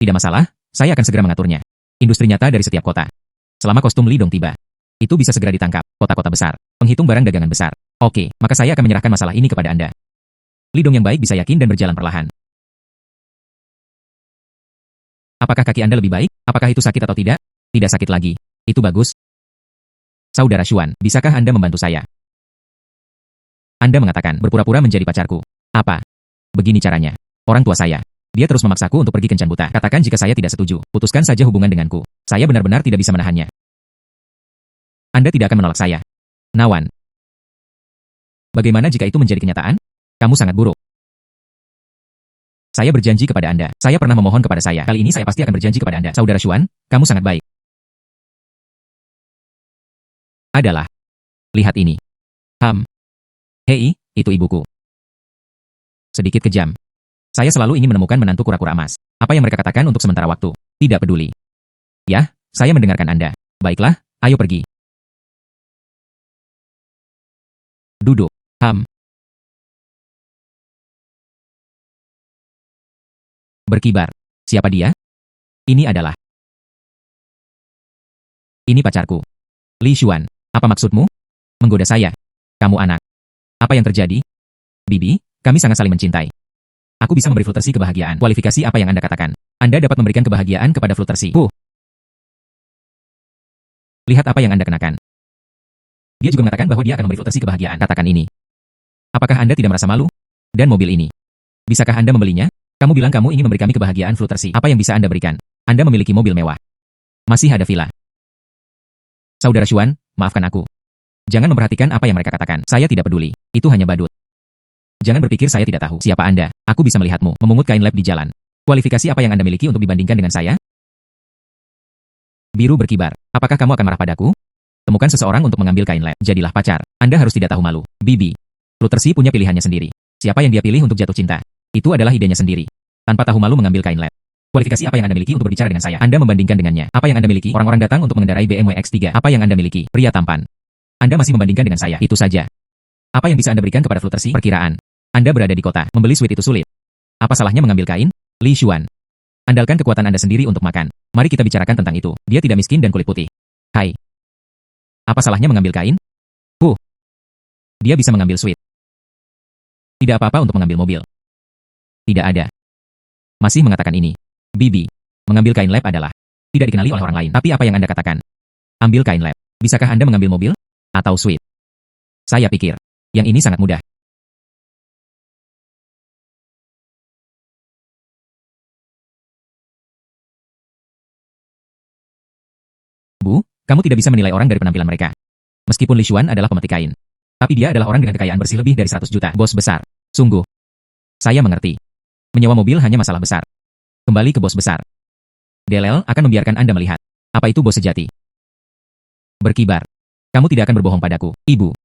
Tidak masalah, saya akan segera mengaturnya. Industri nyata dari setiap kota. Selama kostum Li Dong tiba, itu bisa segera ditangkap. Kota-kota besar, penghitung barang dagangan besar. Oke, maka saya akan menyerahkan masalah ini kepada Anda. Li Dong yang baik bisa yakin dan berjalan perlahan. Apakah kaki Anda lebih baik? Apakah itu sakit atau tidak? Tidak sakit lagi. Itu bagus. Saudara Xuan, bisakah Anda membantu saya? Anda mengatakan berpura-pura menjadi pacarku. Apa? Begini caranya. Orang tua saya. Dia terus memaksaku untuk pergi kencan buta. Katakan jika saya tidak setuju. Putuskan saja hubungan denganku. Saya benar-benar tidak bisa menahannya. Anda tidak akan menolak saya. Nawan. Bagaimana jika itu menjadi kenyataan? Kamu sangat buruk. Saya berjanji kepada Anda. Saya pernah memohon kepada saya. Kali ini saya pasti akan berjanji kepada Anda. Saudara Xuan, kamu sangat baik. Adalah. Lihat ini. Hei, itu ibuku. Sedikit kejam. Saya selalu ingin menemukan menantu kura-kura emas. Apa yang mereka katakan untuk sementara waktu? Tidak peduli. Ya, saya mendengarkan Anda. Baiklah, ayo pergi. Duduk. Berkibar. Siapa dia? Ini adalah. Ini pacarku. Li Xuan. Apa maksudmu? Menggoda saya. Kamu anak. Apa yang terjadi? Bibi, kami sangat saling mencintai. Aku bisa memberi Fluttershy kebahagiaan. Kualifikasi apa yang Anda katakan? Anda dapat memberikan kebahagiaan kepada Fluttershy. Lihat apa yang Anda kenakan. Dia juga mengatakan bahwa dia akan memberi Fluttershy kebahagiaan. Katakan ini. Apakah Anda tidak merasa malu? Dan mobil ini. Bisakah Anda membelinya? Kamu bilang kamu ingin memberi kami kebahagiaan Fluttershy. Apa yang bisa Anda berikan? Anda memiliki mobil mewah. Masih ada villa. Saudara Xuan, maafkan aku. Jangan memperhatikan apa yang mereka katakan. Saya tidak peduli. Itu hanya badut. Jangan berpikir saya tidak tahu siapa Anda. Aku bisa melihatmu memungut kain lab di jalan. Kualifikasi apa yang Anda miliki untuk dibandingkan dengan saya? Biru berkibar. Apakah kamu akan marah padaku? Temukan seseorang untuk mengambil kain lab. Jadilah pacar. Anda harus tidak tahu malu. Bibi. Fluttershy punya pilihannya sendiri. Siapa yang dia pilih untuk jatuh cinta? Itu adalah idenya sendiri. Tanpa tahu malu mengambil kain lab. Kualifikasi apa yang Anda miliki untuk berbicara dengan saya? Anda membandingkan dengannya. Apa yang Anda miliki? Orang-orang datang untuk mengendarai BMW X3. Apa yang Anda miliki? Pria tampan. Anda masih membandingkan dengan saya. Itu saja. Apa yang bisa Anda berikan kepada Fluttershy? Perkiraan. Anda berada di kota. Membeli sweet itu sulit. Apa salahnya mengambil kain? Li Xuan. Andalkan kekuatan Anda sendiri untuk makan. Mari kita bicarakan tentang itu. Dia tidak miskin dan kulit putih. Hai. Apa salahnya mengambil kain? Dia bisa mengambil sweet. Tidak apa-apa untuk mengambil mobil. Tidak ada. Masih mengatakan ini. Bibi. Mengambil kain lab adalah tidak dikenali oleh orang lain. Tapi apa yang Anda katakan? Ambil kain lab. Bisakah Anda mengambil mobil? Atau sweet? Saya pikir. Yang ini sangat mudah. Bu, kamu tidak bisa menilai orang dari penampilan mereka. Meskipun Li Xuan adalah pemetik kain. Tapi dia adalah orang dengan kekayaan bersih lebih dari 100 juta. Bos besar. Sungguh. Saya mengerti. Menyewa mobil hanya masalah besar. Kembali ke bos besar. DLL akan membiarkan Anda melihat. Apa itu bos sejati? Berkibar. Kamu tidak akan berbohong padaku, Ibu.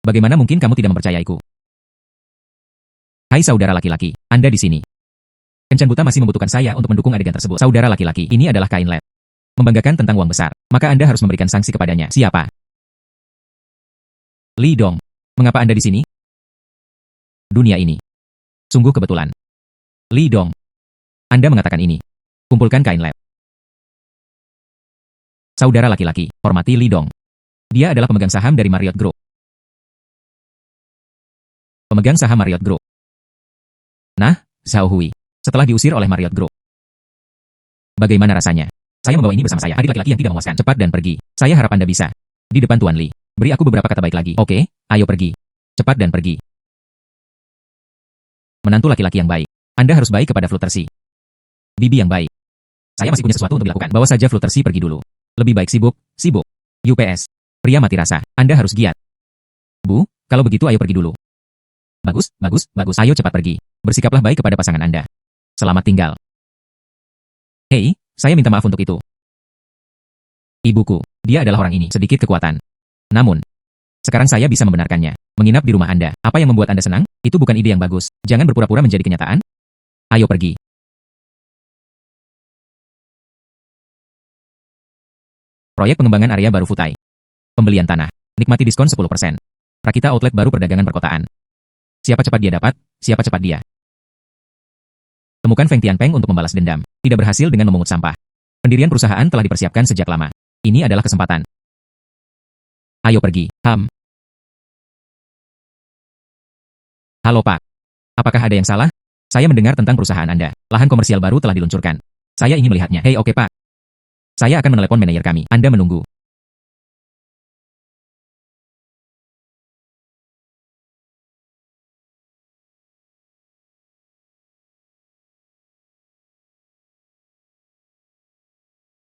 Bagaimana mungkin kamu tidak mempercayaiku? Hai saudara laki-laki, Anda di sini. Kencan Buta masih membutuhkan saya untuk mendukung adegan tersebut. Saudara laki-laki, ini adalah kain led. Membanggakan tentang uang besar, maka Anda harus memberikan sanksi kepadanya. Siapa? Li Dong. Mengapa Anda di sini? Dunia ini. Sungguh kebetulan. Li Dong. Anda mengatakan ini. Kumpulkan kain led. Saudara laki-laki, hormati Li Dong. Dia adalah pemegang saham dari Marriott Group. Pemegang saham Marriott Group. Nah, Zhao Hui. Setelah diusir oleh Marriott Group. Bagaimana rasanya? Saya membawa ini bersama saya. Adik laki-laki yang tidak memuaskan. Cepat dan pergi. Saya harap Anda bisa. Di depan Tuan Li. Beri aku beberapa kata baik lagi. Oke, ayo pergi. Cepat dan pergi. Menantu laki-laki yang baik. Anda harus baik kepada Fluttershy. Bibi yang baik. Saya masih punya sesuatu untuk dilakukan. Bawa saja Fluttershy pergi dulu. Lebih baik sibuk. UPS. Pria mati rasa. Anda harus giat. Bu, kalau begitu ayo pergi dulu. Bagus. Ayo cepat pergi. Bersikaplah baik kepada pasangan Anda. Selamat tinggal. Hei, saya minta maaf untuk itu. Ibuku, dia adalah orang ini. Sedikit kekuatan. Namun, sekarang saya bisa membenarkannya. Menginap di rumah Anda. Apa yang membuat Anda senang? Itu bukan ide yang bagus. Jangan berpura-pura menjadi kenyataan. Ayo pergi. Proyek pengembangan area baru Futai. Pembelian tanah. Nikmati diskon 10%. Rakita Outlet baru perdagangan perkotaan. Siapa cepat dia dapat, siapa cepat dia. Temukan Feng Tianpeng untuk membalas dendam. Tidak berhasil dengan memungut sampah. Pendirian perusahaan telah dipersiapkan sejak lama. Ini adalah kesempatan. Ayo pergi. Halo Pak. Apakah ada yang salah? Saya mendengar tentang perusahaan Anda. Lahan komersial baru telah diluncurkan. Saya ingin melihatnya. Hei, oke Pak. Saya akan menelepon manajer kami. Anda menunggu.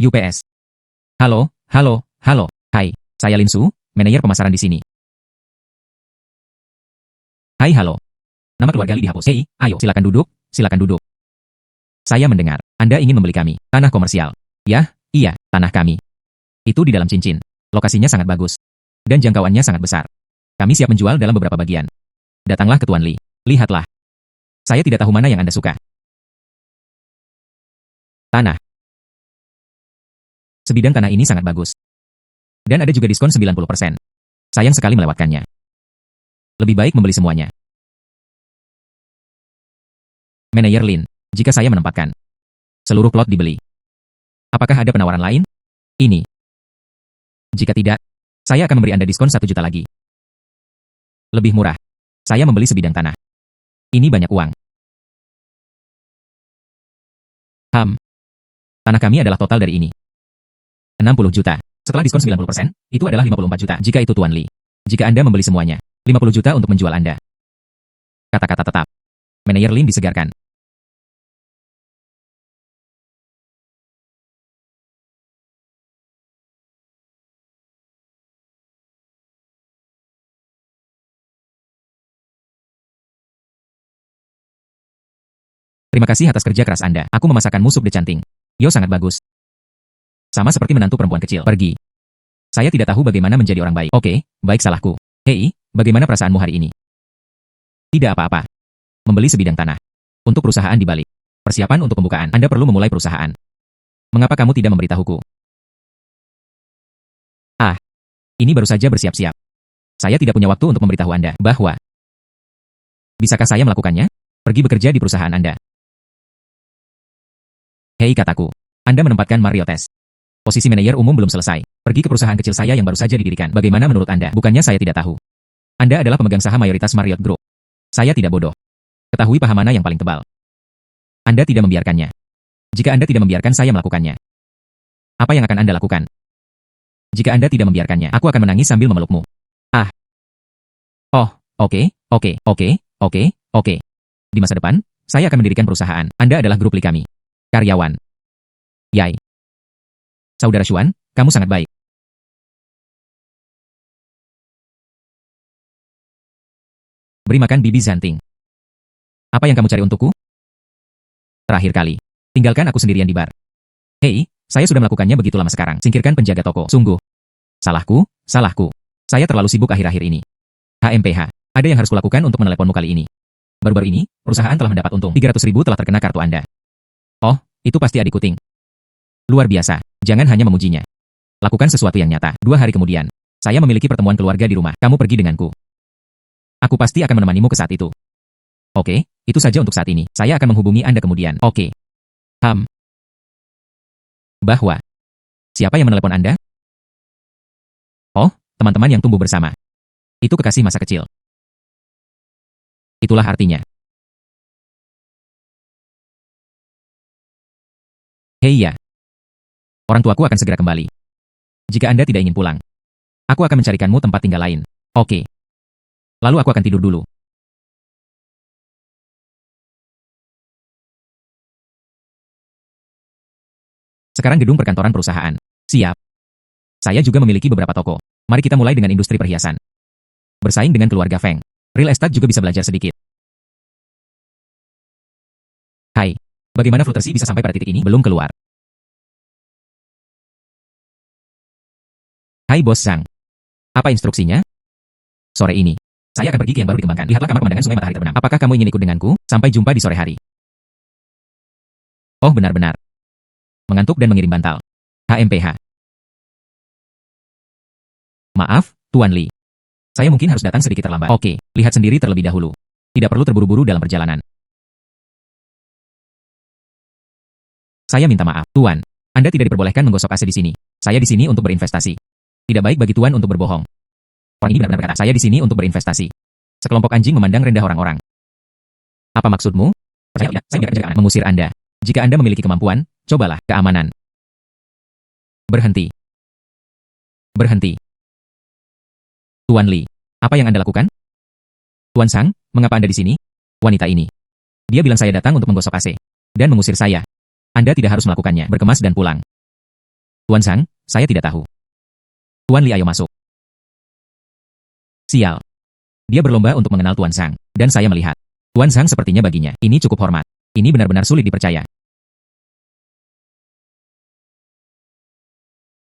UPS. Halo. Hai, saya Lin Su, manajer pemasaran di sini. Hai, halo. Nama keluarga Li dihapus. Hei, ayo, silakan duduk. Saya mendengar, Anda ingin membeli kami, tanah komersial. Ya, iya, tanah kami. Itu di dalam cincin. Lokasinya sangat bagus. Dan jangkauannya sangat besar. Kami siap menjual dalam beberapa bagian. Datanglah ke Tuan Li. Lihatlah. Saya tidak tahu mana yang Anda suka. Tanah. Sebidang tanah ini sangat bagus. Dan ada juga diskon 90%. Sayang sekali melewatkannya. Lebih baik membeli semuanya. Manajer Lin, jika saya menempatkan seluruh plot dibeli, apakah ada penawaran lain? Ini. Jika tidak, saya akan memberi Anda diskon 1 juta lagi. Lebih murah. Saya membeli sebidang tanah. Ini banyak uang. Tanah kami adalah total dari ini. 60 juta. Setelah diskon 90%, itu adalah 54 juta. Jika itu Tuan Li. Jika Anda membeli semuanya, 50 juta untuk menjual Anda. Kata-kata tetap. Manajer Lin disegarkan. Terima kasih atas kerja keras Anda. Aku memasakkan sup decanting. Yo sangat bagus. Sama seperti menantu perempuan kecil. Pergi. Saya tidak tahu bagaimana menjadi orang baik. Oke, baik salahku. Hei, bagaimana perasaanmu hari ini? Tidak apa-apa. Membeli sebidang tanah. Untuk perusahaan di balik. Persiapan untuk pembukaan. Anda perlu memulai perusahaan. Mengapa kamu tidak memberitahuku? Ini baru saja bersiap-siap. Saya tidak punya waktu untuk memberitahu Anda bahwa bisakah saya melakukannya? Pergi bekerja di perusahaan Anda. Hei kataku. Anda menempatkan Marriott. Posisi manajer umum belum selesai. Pergi ke perusahaan kecil saya yang baru saja didirikan. Bagaimana menurut Anda? Bukannya saya tidak tahu. Anda adalah pemegang saham mayoritas Marriott Group. Saya tidak bodoh. Ketahui paham mana yang paling tebal. Anda tidak membiarkannya. Jika Anda tidak membiarkan saya melakukannya, apa yang akan Anda lakukan? Jika Anda tidak membiarkannya, aku akan menangis sambil memelukmu. Oh, oke. Di masa depan, saya akan mendirikan perusahaan. Anda adalah grup Li kami. Karyawan. Yai. Saudara Xuan, kamu sangat baik. Beri makan Bibi Zanting. Apa yang kamu cari untukku? Terakhir kali. Tinggalkan aku sendirian di bar. Hei, saya sudah melakukannya begitu lama sekarang. Singkirkan penjaga toko. Sungguh. Salahku, salahku. Saya terlalu sibuk akhir-akhir ini. HMPH, ada yang harus kulakukan untuk meneleponmu kali ini. Baru-baru ini, perusahaan telah mendapat untung 300.000 telah terkena kartu Anda. Oh, itu pasti adikku Ting. Luar biasa, jangan hanya memujinya. Lakukan sesuatu yang nyata. 2 hari kemudian, saya memiliki pertemuan keluarga di rumah. Kamu pergi denganku. Aku pasti akan menemanimu ke saat itu. Oke, itu saja untuk saat ini. Saya akan menghubungi Anda kemudian. Oke. Bahwa. Siapa yang menelepon Anda? Oh, teman-teman yang tumbuh bersama. Itu kekasih masa kecil. Itulah artinya. Hei ya. Orang tuaku akan segera kembali. Jika Anda tidak ingin pulang, aku akan mencarikanmu tempat tinggal lain. Oke. Lalu aku akan tidur dulu. Sekarang gedung perkantoran perusahaan. Siap. Saya juga memiliki beberapa toko. Mari kita mulai dengan industri perhiasan. Bersaing dengan keluarga Feng. Real estate juga bisa belajar sedikit. Hai. Bagaimana Fluttershy bisa sampai pada titik ini belum keluar? Hai Bos Zhang. Apa instruksinya? Sore ini, saya akan pergi ke yang baru dikembangkan. Lihatlah kamar pemandangan sungai matahari terbenam. Apakah kamu ingin ikut denganku? Sampai jumpa di sore hari. Oh benar-benar. Mengantuk dan mengirim bantal. HMPH. Maaf, Tuan Li. Saya mungkin harus datang sedikit terlambat. Oke, lihat sendiri terlebih dahulu. Tidak perlu terburu-buru dalam perjalanan. Saya minta maaf, Tuan. Anda tidak diperbolehkan menggosok AC di sini. Saya di sini untuk berinvestasi. Tidak baik bagi Tuan untuk berbohong. Orang ini benar-benar berkata, saya di sini untuk berinvestasi. Sekelompok anjing memandang rendah orang-orang. Apa maksudmu? Percaya tidak, saya biarkan jaga mengusir Anda. Jika Anda memiliki kemampuan, cobalah keamanan. Berhenti. Berhenti. Tuan Li, apa yang Anda lakukan? Tuan Sang, mengapa Anda di sini? Wanita ini. Dia bilang saya datang untuk menggosok AC. Dan mengusir saya. Anda tidak harus melakukannya. Berkemas dan pulang. Tuan Sang, saya tidak tahu. Tuan Li ayo masuk. Sial. Dia berlomba untuk mengenal Tuan Sang. Dan saya melihat. Tuan Sang sepertinya baginya. Ini cukup hormat. Ini benar-benar sulit dipercaya.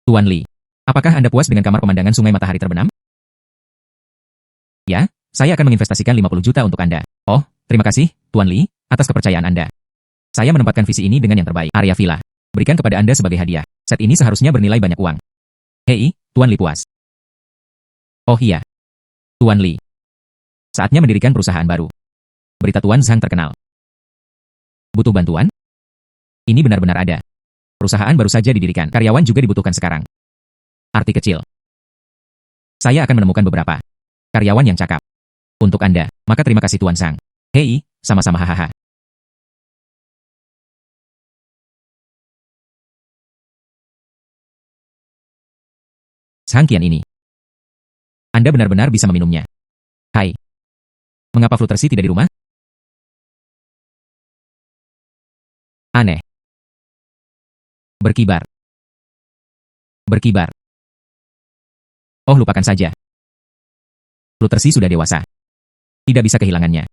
Tuan Li. Apakah Anda puas dengan kamar pemandangan sungai matahari terbenam? Ya, saya akan menginvestasikan 50 juta untuk Anda. Oh, terima kasih, Tuan Li, atas kepercayaan Anda. Saya menempatkan visi ini dengan yang terbaik. Area villa. Berikan kepada Anda sebagai hadiah. Set ini seharusnya bernilai banyak uang. Hei, Tuan Li puas. Oh iya. Tuan Li. Saatnya mendirikan perusahaan baru. Berita Tuan Zhang terkenal. Butuh bantuan? Ini benar-benar ada. Perusahaan baru saja didirikan. Karyawan juga dibutuhkan sekarang. Arti kecil. Saya akan menemukan beberapa karyawan yang cakap. Untuk Anda, maka terima kasih Tuan Zhang. Hei, sama-sama hahaha. Sangkian ini. Anda benar-benar bisa meminumnya. Hai. Mengapa Fluttershy tidak di rumah? Aneh. Berkibar. Berkibar. Oh lupakan saja. Fluttershy sudah dewasa. Tidak bisa kehilangannya.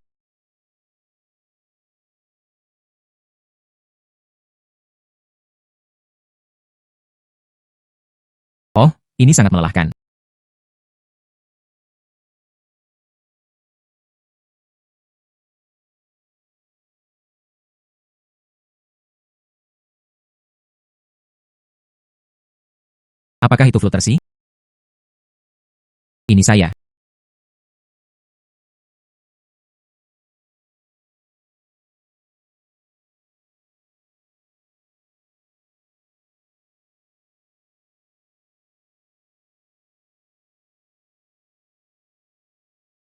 Oh, ini sangat melelahkan. Apakah itu Fluttershy? Ini saya.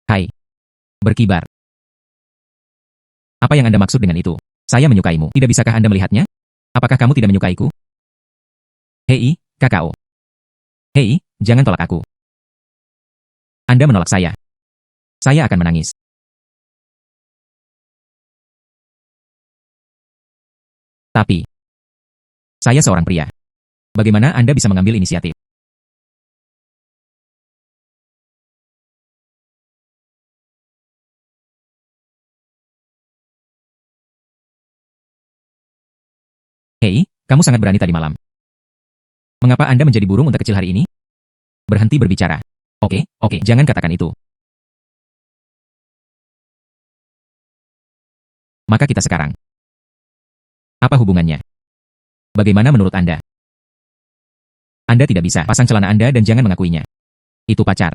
Hai. Berkibar. Apa yang Anda maksud dengan itu? Saya menyukaimu. Tidak bisakah Anda melihatnya? Apakah kamu tidak menyukaiku? Hei, kakao. Hei, jangan tolak aku. Anda menolak saya. Saya akan menangis. Tapi, saya seorang pria. Bagaimana Anda bisa mengambil inisiatif? Hei, kamu sangat berani tadi malam. Mengapa Anda menjadi burung unta kecil hari ini? Berhenti berbicara. Oke, jangan katakan itu. Maka kita sekarang. Apa hubungannya? Bagaimana menurut Anda? Anda tidak bisa pasang celana Anda dan jangan mengakuinya. Itu pacar.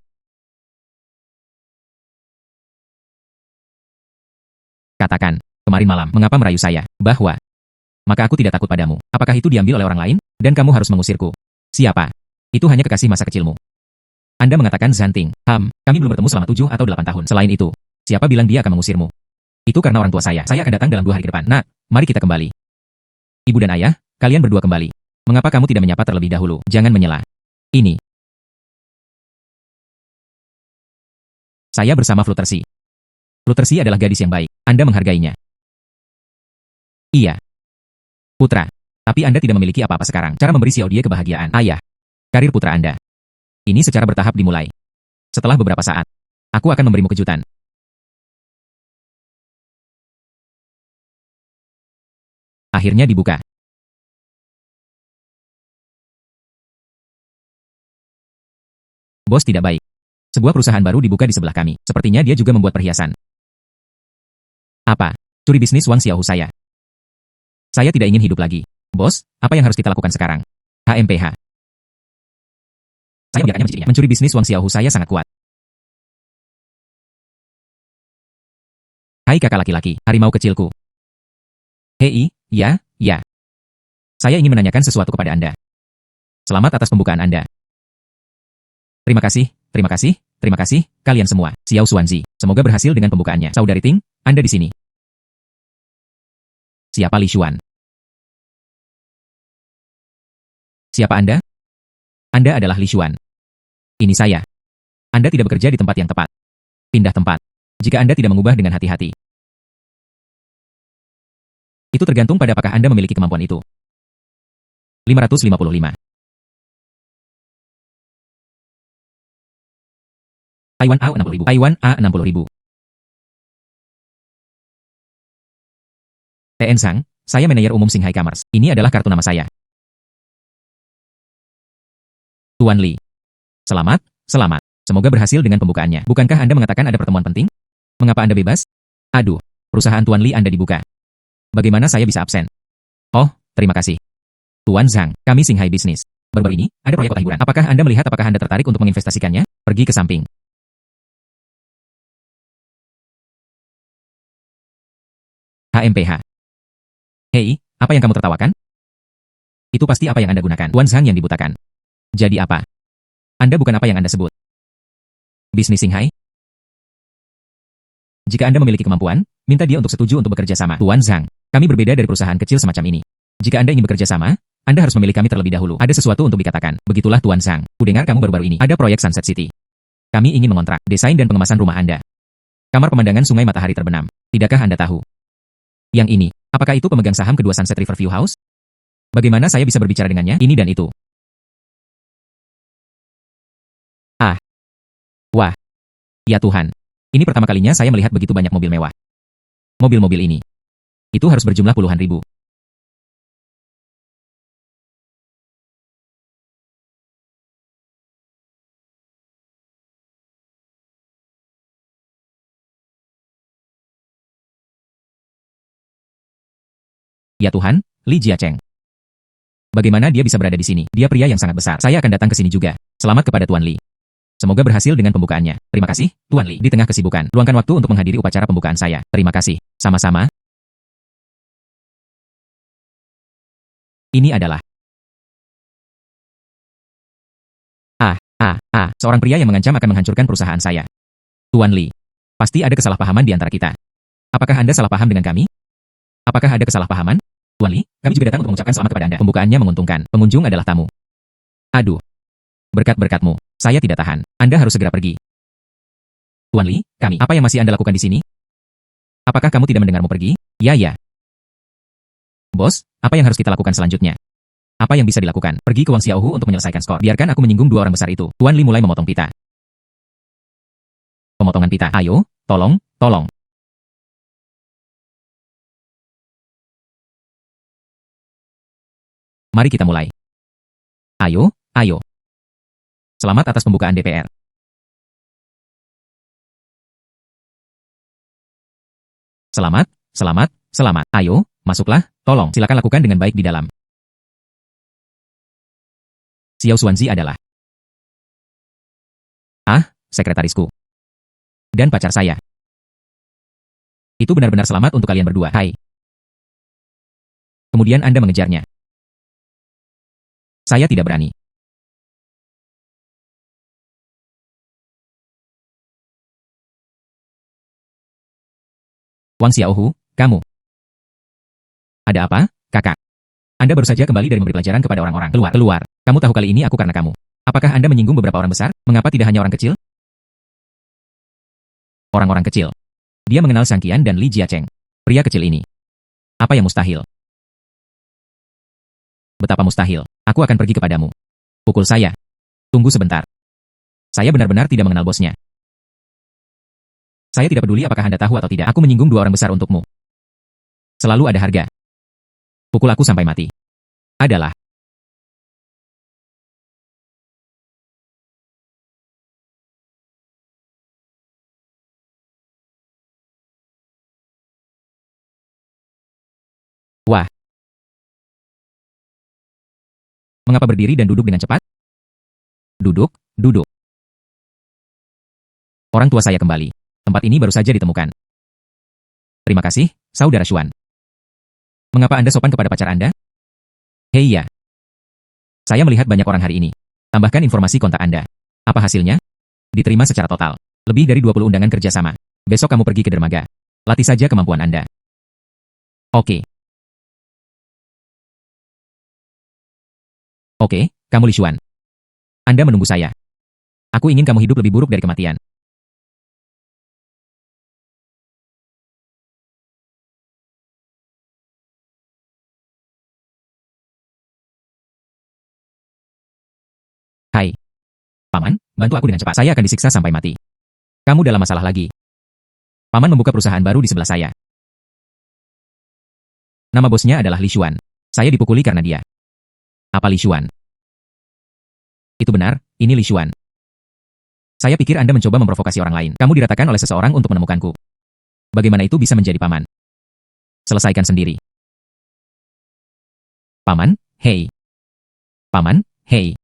Katakan, kemarin malam, mengapa merayu saya, bahwa maka aku tidak takut padamu. Apakah itu diambil oleh orang lain? Dan kamu harus mengusirku. Siapa? Itu hanya kekasih masa kecilmu. Anda mengatakan Zanting. Kami belum bertemu selama 7 atau 8 tahun. Selain itu, siapa bilang dia akan mengusirmu? Itu karena orang tua saya. Saya akan datang dalam 2 hari ke depan. Nak, mari kita kembali. Ibu dan ayah, kalian berdua kembali. Mengapa kamu tidak menyapa terlebih dahulu? Jangan menyela. Ini. Saya bersama Fluttershy. Fluttershy adalah gadis yang baik. Anda menghargainya. Iya. Putra. Tapi Anda tidak memiliki apa-apa sekarang. Cara memberi Xiao dia kebahagiaan. Ayah. Karir putra Anda. Ini secara bertahap dimulai. Setelah beberapa saat, aku akan memberimu kejutan. Akhirnya dibuka. Bos tidak baik. Sebuah perusahaan baru dibuka di sebelah kami. Sepertinya dia juga membuat perhiasan. Apa? Curi bisnis Wang Xiaohu saya. Saya tidak ingin hidup lagi. Bos, apa yang harus kita lakukan sekarang? HMPH. Saya membiarkannya mencicipinya. Mencuri bisnis Wang Xiaohu saya sangat kuat. Hai kakak laki-laki, harimau kecilku. Hei, ya. Saya ingin menanyakan sesuatu kepada Anda. Selamat atas pembukaan Anda. Terima kasih, kalian semua. Xiao Xuanzi, semoga berhasil dengan pembukaannya. Saudari Ting, Anda di sini. Siapa Li Xuan? Siapa Anda? Anda adalah Li Xuan. Ini saya. Anda tidak bekerja di tempat yang tepat. Pindah tempat. Jika Anda tidak mengubah dengan hati-hati. Itu tergantung pada apakah Anda memiliki kemampuan itu. 555. Taiwan A60.000. Taiwan A60.000. TN Sang, saya manajer umum Shanghai Commerce. Ini adalah kartu nama saya. Tuan Li. Selamat. Semoga berhasil dengan pembukaannya. Bukankah Anda mengatakan ada pertemuan penting? Mengapa Anda bebas? Aduh, perusahaan Tuan Li Anda dibuka. Bagaimana saya bisa absen? Oh, terima kasih. Tuan Zhang, kami Shanghai Business. Baru-baru ini, ada proyek kota hiburan. Apakah Anda melihat apakah Anda tertarik untuk menginvestasikannya? Pergi ke samping. HMPH. Hei, apa yang kamu tertawakan? Itu pasti apa yang Anda gunakan. Tuan Zhang yang dibutakan. Jadi apa? Anda bukan apa yang Anda sebut. Bisnis Shanghai? Jika Anda memiliki kemampuan, minta dia untuk setuju untuk bekerja sama. Tuan Zhang, kami berbeda dari perusahaan kecil semacam ini. Jika Anda ingin bekerja sama, Anda harus memilih kami terlebih dahulu. Ada sesuatu untuk dikatakan. Begitulah Tuan Zhang. Kudengar kamu baru-baru ini. Ada proyek Sunset City. Kami ingin mengontrak desain dan pengemasan rumah Anda. Kamar pemandangan sungai matahari terbenam. Tidakkah Anda tahu? Yang ini, apakah itu pemegang saham kedua Sunset Riverview House? Bagaimana saya bisa berbicara dengannya? Ini dan itu. Ah. Wah. Ya Tuhan. Ini pertama kalinya saya melihat begitu banyak mobil mewah. Mobil-mobil ini. Itu harus berjumlah puluhan ribu. Ya Tuhan, Li Jiacheng. Bagaimana dia bisa berada di sini? Dia pria yang sangat besar. Saya akan datang ke sini juga. Selamat kepada Tuan Li. Semoga berhasil dengan pembukaannya. Terima kasih, Tuan Li. Di tengah kesibukan, luangkan waktu untuk menghadiri upacara pembukaan saya. Terima kasih. Sama-sama. Ini adalah seorang pria yang mengancam akan menghancurkan perusahaan saya. Tuan Li. Pasti ada kesalahpahaman di antara kita. Apakah Anda salah paham dengan kami? Apakah ada kesalahpahaman? Tuan Li, kami juga datang untuk mengucapkan selamat kepada Anda. Pembukaannya menguntungkan. Pengunjung adalah tamu. Aduh. Berkat-berkatmu, saya tidak tahan. Anda harus segera pergi. Tuan Li, kami. Apa yang masih Anda lakukan di sini? Apakah kamu tidak mendengarmu pergi? Ya. Bos, apa yang harus kita lakukan selanjutnya? Apa yang bisa dilakukan? Pergi ke Wang Xiaohu untuk menyelesaikan skor. Biarkan aku menyinggung dua orang besar itu. Tuan Li mulai memotong pita. Pemotongan pita. Ayo, tolong. Mari kita mulai. Ayo. Selamat atas pembukaan DPR. Selamat, selamat, selamat. Ayo, masuklah, tolong. Silakan lakukan dengan baik di dalam. Xiao Xuanzi adalah sekretarisku. Dan pacar saya. Itu benar-benar selamat untuk kalian berdua. Hai. Kemudian Anda mengejarnya. Saya tidak berani. Wang Xiaohu, kamu. Ada apa, kakak? Anda baru saja kembali dari memberi pelajaran kepada orang-orang. Keluar, keluar. Kamu tahu kali ini aku karena kamu. Apakah Anda menyinggung beberapa orang besar? Mengapa tidak hanya orang kecil? Orang-orang kecil. Dia mengenal Sang Qian dan Li Jiacheng. Pria kecil ini. Apa yang mustahil? Betapa mustahil. Aku akan pergi kepadamu. Pukul saya. Tunggu sebentar. Saya benar-benar tidak mengenal bosnya. Saya tidak peduli apakah Anda tahu atau tidak. Aku menyinggung dua orang besar untukmu. Selalu ada harga. Pukul aku sampai mati. Adalah. Wah. Mengapa berdiri dan duduk dengan cepat? Duduk, duduk. Orang tua saya kembali. Tempat ini baru saja ditemukan. Terima kasih, Saudara Xuan. Mengapa Anda sopan kepada pacar Anda? Hei ya. Saya melihat banyak orang hari ini. Tambahkan informasi kontak Anda. Apa hasilnya? Diterima secara total. Lebih dari 20 undangan kerjasama. Besok kamu pergi ke dermaga. Latih saja kemampuan Anda. Oke. Oke, kamu Li Xuan. Anda menunggu saya. Aku ingin kamu hidup lebih buruk dari kematian. Hai. Paman, bantu aku dengan cepat. Saya akan disiksa sampai mati. Kamu dalam masalah lagi. Paman membuka perusahaan baru di sebelah saya. Nama bosnya adalah Li Xuan. Saya dipukuli karena dia. Apa Li Xuan? Itu benar, ini Li Xuan. Saya pikir Anda mencoba memprovokasi orang lain. Kamu diratakan oleh seseorang untuk menemukanku. Bagaimana itu bisa menjadi paman? Selesaikan sendiri. Paman, hei. Paman, hei.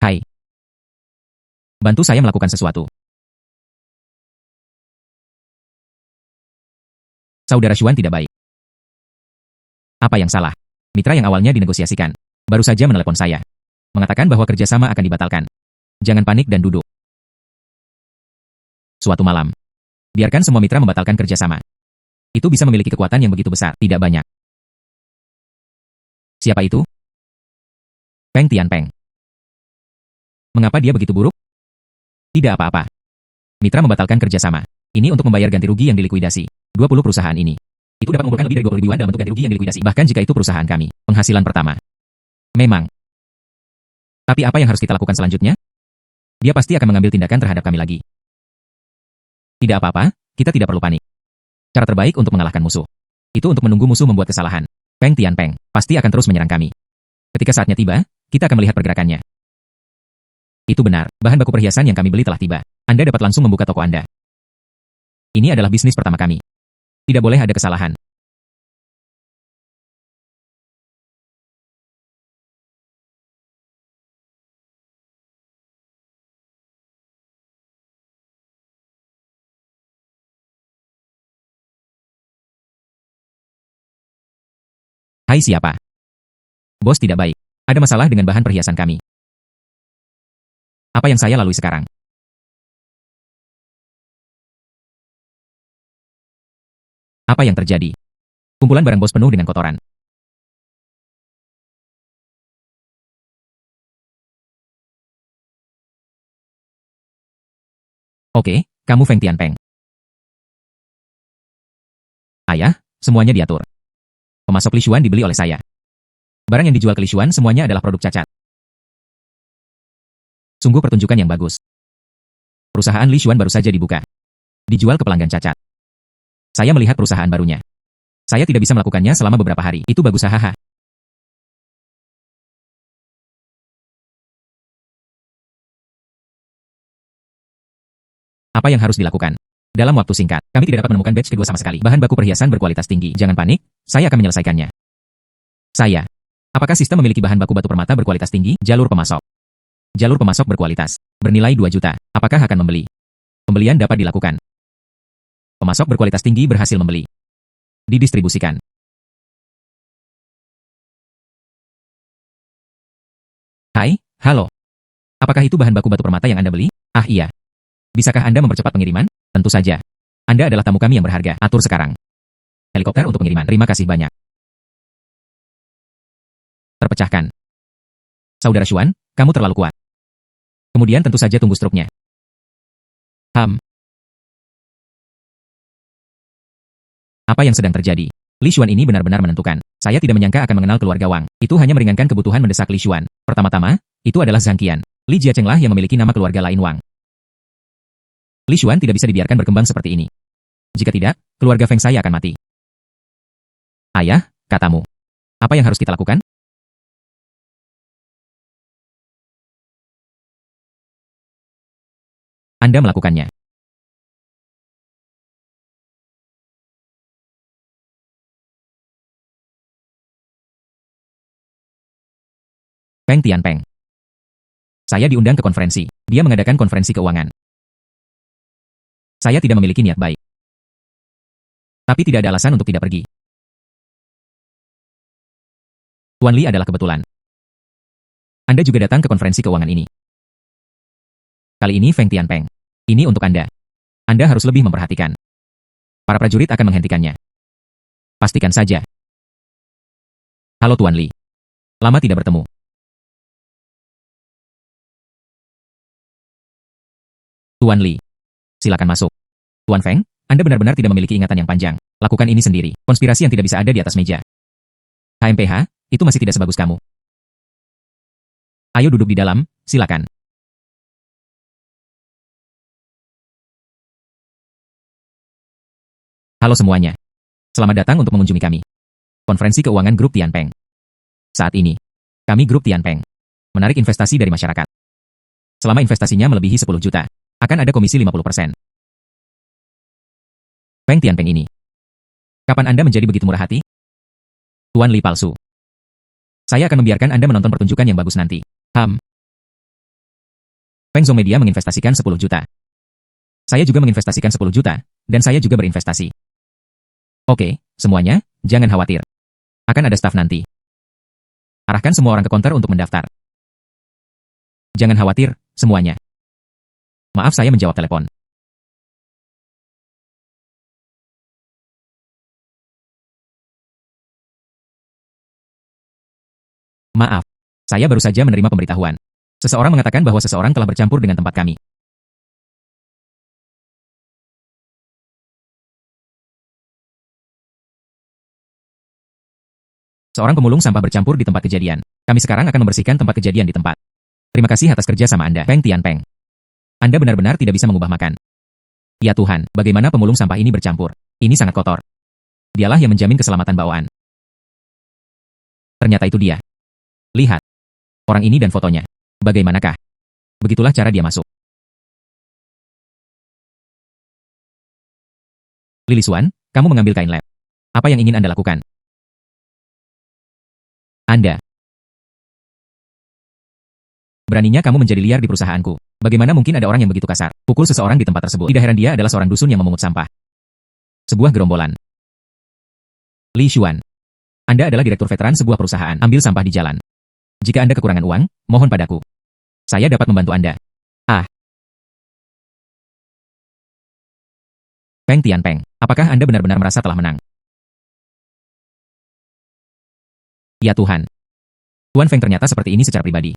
Hai. Bantu saya melakukan sesuatu. Saudara Xuan tidak baik. Apa yang salah? Mitra yang awalnya dinegosiasikan. Baru saja menelepon saya. Mengatakan bahwa kerjasama akan dibatalkan. Jangan panik dan duduk. Suatu malam. Biarkan semua mitra membatalkan kerjasama. Itu bisa memiliki kekuatan yang begitu besar. Tidak banyak. Siapa itu? Peng Tianpeng. Mengapa dia begitu buruk? Tidak apa-apa. Mitra membatalkan kerjasama. Ini untuk membayar ganti rugi yang dilikuidasi. 20 perusahaan ini. Itu dapat mengumpulkan lebih dari 20 ribuan dalam bentuk ganti rugi yang dilikuidasi. Bahkan jika itu perusahaan kami. Penghasilan pertama. Memang. Tapi apa yang harus kita lakukan selanjutnya? Dia pasti akan mengambil tindakan terhadap kami lagi. Tidak apa-apa, kita tidak perlu panik. Cara terbaik untuk mengalahkan musuh. Itu untuk menunggu musuh membuat kesalahan. Peng Tianpeng pasti akan terus menyerang kami. Ketika saatnya tiba, kita akan melihat pergerakannya. Itu benar, bahan baku perhiasan yang kami beli telah tiba. Anda dapat langsung membuka toko Anda. Ini adalah bisnis pertama kami. Tidak boleh ada kesalahan. Hai siapa? Bos tidak baik. Ada masalah dengan bahan perhiasan kami. Apa yang saya lalui sekarang? Apa yang terjadi? Kumpulan barang bos penuh dengan kotoran. Oke, kamu Feng Tianpeng. Ayah, semuanya diatur. Pemasok Li Xuan dibeli oleh saya. Barang yang dijual ke Li Xuan semuanya adalah produk cacat. Sungguh pertunjukan yang bagus. Perusahaan Li Xuan baru saja dibuka. Dijual ke pelanggan cacat. Saya melihat perusahaan barunya. Saya tidak bisa melakukannya selama beberapa hari. Itu bagus hahaha. Apa yang harus dilakukan? Dalam waktu singkat, kami tidak dapat menemukan batch kedua sama sekali. Bahan baku perhiasan berkualitas tinggi. Jangan panik, saya akan menyelesaikannya. Saya. Apakah sistem memiliki bahan baku batu permata berkualitas tinggi? Jalur pemasok. Jalur pemasok berkualitas. Bernilai 2 juta. Apakah akan membeli? Pembelian dapat dilakukan. Pemasok berkualitas tinggi berhasil membeli. Didistribusikan. Hai, halo. Apakah itu bahan baku batu permata yang Anda beli? Ah iya. Bisakah Anda mempercepat pengiriman? Tentu saja. Anda adalah tamu kami yang berharga. Atur sekarang. Helikopter untuk pengiriman. Terima kasih banyak. Terpecahkan. Saudara Xuan, kamu terlalu kuat. Kemudian tentu saja tunggu struknya. Apa yang sedang terjadi? Li Xuan ini benar-benar menentukan. Saya tidak menyangka akan mengenal keluarga Wang. Itu hanya meringankan kebutuhan mendesak Li Xuan. Pertama-tama, itu adalah Zhang Qian. Li Jiacheng lah yang memiliki nama keluarga lain Wang. Li Xuan tidak bisa dibiarkan berkembang seperti ini. Jika tidak, keluarga Feng saya akan mati. Ayah, katamu. Apa yang harus kita lakukan? Anda melakukannya. Peng Tianpeng. Saya diundang ke konferensi. Dia mengadakan konferensi keuangan. Saya tidak memiliki niat baik. Tapi tidak ada alasan untuk tidak pergi. Tuan Li adalah kebetulan. Anda juga datang ke konferensi keuangan ini. Kali ini Feng Tianpeng. Ini untuk Anda. Anda harus lebih memperhatikan. Para prajurit akan menghentikannya. Pastikan saja. Halo Tuan Li. Lama tidak bertemu. Tuan Li. Silakan masuk. Tuan Feng, Anda benar-benar tidak memiliki ingatan yang panjang. Lakukan ini sendiri. Konspirasi yang tidak bisa ada di atas meja. HMPH, itu masih tidak sebagus kamu. Ayo duduk di dalam, silakan. Halo semuanya. Selamat datang untuk mengunjungi kami. Konferensi Keuangan Grup Tianpeng. Saat ini, kami Grup Tianpeng menarik investasi dari masyarakat. Selama investasinya melebihi 10 juta, akan ada komisi 50%. Feng Tianpeng ini. Kapan Anda menjadi begitu murah hati? Tuan Li palsu. Saya akan membiarkan Anda menonton pertunjukan yang bagus nanti. Feng Zhong Media menginvestasikan 10 juta. Saya juga menginvestasikan 10 juta, dan saya juga berinvestasi. Oke, semuanya, jangan khawatir. Akan ada staf nanti. Arahkan semua orang ke konter untuk mendaftar. Jangan khawatir, semuanya. Maaf saya menjawab telepon. Maaf, saya baru saja menerima pemberitahuan. Seseorang mengatakan bahwa seseorang telah bercampur dengan tempat kami. Seorang pemulung sampah bercampur di tempat kejadian. Kami sekarang akan membersihkan tempat kejadian di tempat. Terima kasih atas kerja sama Anda, Peng Tianpeng. Anda benar-benar tidak bisa mengubah makan. Ya Tuhan, bagaimana pemulung sampah ini bercampur? Ini sangat kotor. Dialah yang menjamin keselamatan bawaan. Ternyata itu dia. Lihat. Orang ini dan fotonya. Bagaimanakah? Begitulah cara dia masuk. Lili Xuan, kamu mengambil kain lab. Apa yang ingin Anda lakukan? Anda. Beraninya kamu menjadi liar di perusahaanku. Bagaimana mungkin ada orang yang begitu kasar? Pukul seseorang di tempat tersebut. Tidak heran dia adalah seorang dusun yang memungut sampah. Sebuah gerombolan. Li Xuan. Anda adalah direktur veteran sebuah perusahaan. Ambil sampah di jalan. Jika Anda kekurangan uang, mohon padaku. Saya dapat membantu Anda. Peng Tianpeng, apakah Anda benar-benar merasa telah menang? Ya Tuhan. Tuan Feng ternyata seperti ini secara pribadi.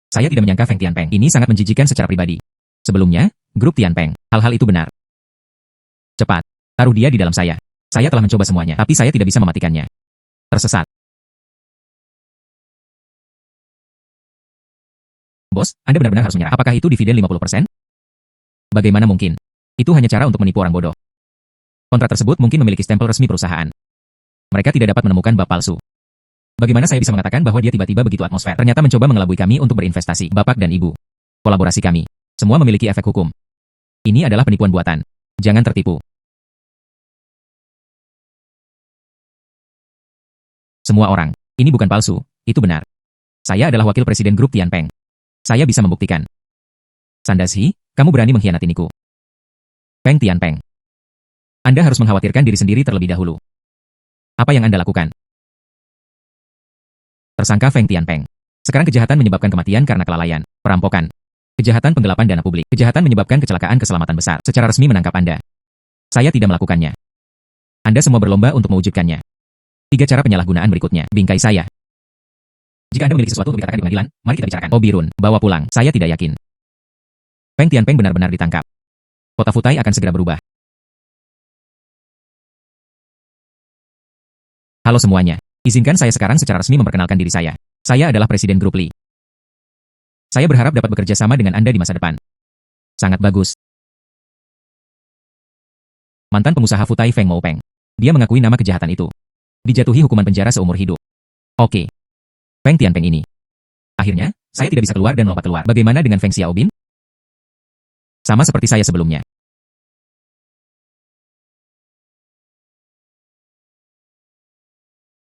Saya tidak menyangka Feng Tianpeng ini sangat menjijikan secara pribadi. Sebelumnya, grup Tianpeng, hal-hal itu benar. Cepat, taruh dia di dalam saya. Saya telah mencoba semuanya, tapi saya tidak bisa mematikannya. Tersesat. Bos, Anda benar-benar harus menyerah. Apakah itu dividen 50%? Bagaimana mungkin? Itu hanya cara untuk menipu orang bodoh. Kontrak tersebut mungkin memiliki stempel resmi perusahaan. Mereka tidak dapat menemukan bab palsu. Bagaimana saya bisa mengatakan bahwa dia tiba-tiba begitu atmosfer? Ternyata mencoba mengelabui kami untuk berinvestasi. Bapak dan Ibu. Kolaborasi kami. Semua memiliki efek hukum. Ini adalah penipuan buatan. Jangan tertipu. Semua orang. Ini bukan palsu. Itu benar. Saya adalah wakil presiden grup Tianpeng. Saya bisa membuktikan. Sandashi, kamu berani mengkhianatiniku. Peng Tianpeng. Anda harus mengkhawatirkan diri sendiri terlebih dahulu. Apa yang Anda lakukan? Tersangka Feng Tianpeng. Sekarang kejahatan menyebabkan kematian karena kelalaian, perampokan, kejahatan penggelapan dana publik, kejahatan menyebabkan kecelakaan keselamatan besar. Secara resmi menangkap Anda. Saya tidak melakukannya. Anda semua berlomba untuk mewujudkannya. 3 cara penyalahgunaan berikutnya. Bingkai saya. Jika Anda memiliki sesuatu untuk dikatakan di pengadilan, mari kita bicarakan. Oh Birun, bawa pulang. Saya tidak yakin. Feng Tianpeng benar-benar ditangkap. Kota Futai akan segera berubah. Halo semuanya. Izinkan saya sekarang secara resmi memperkenalkan diri saya. Saya adalah Presiden Grup Li. Saya berharap dapat bekerja sama dengan Anda di masa depan. Sangat bagus. Mantan pengusaha Futai Feng Moupeng. Dia mengakui nama kejahatan itu. Dijatuhi hukuman penjara seumur hidup. Oke. Feng Tianpeng ini. Akhirnya, saya tidak bisa keluar dan lompat keluar. Bagaimana dengan Feng Xiaobin? Sama seperti saya sebelumnya.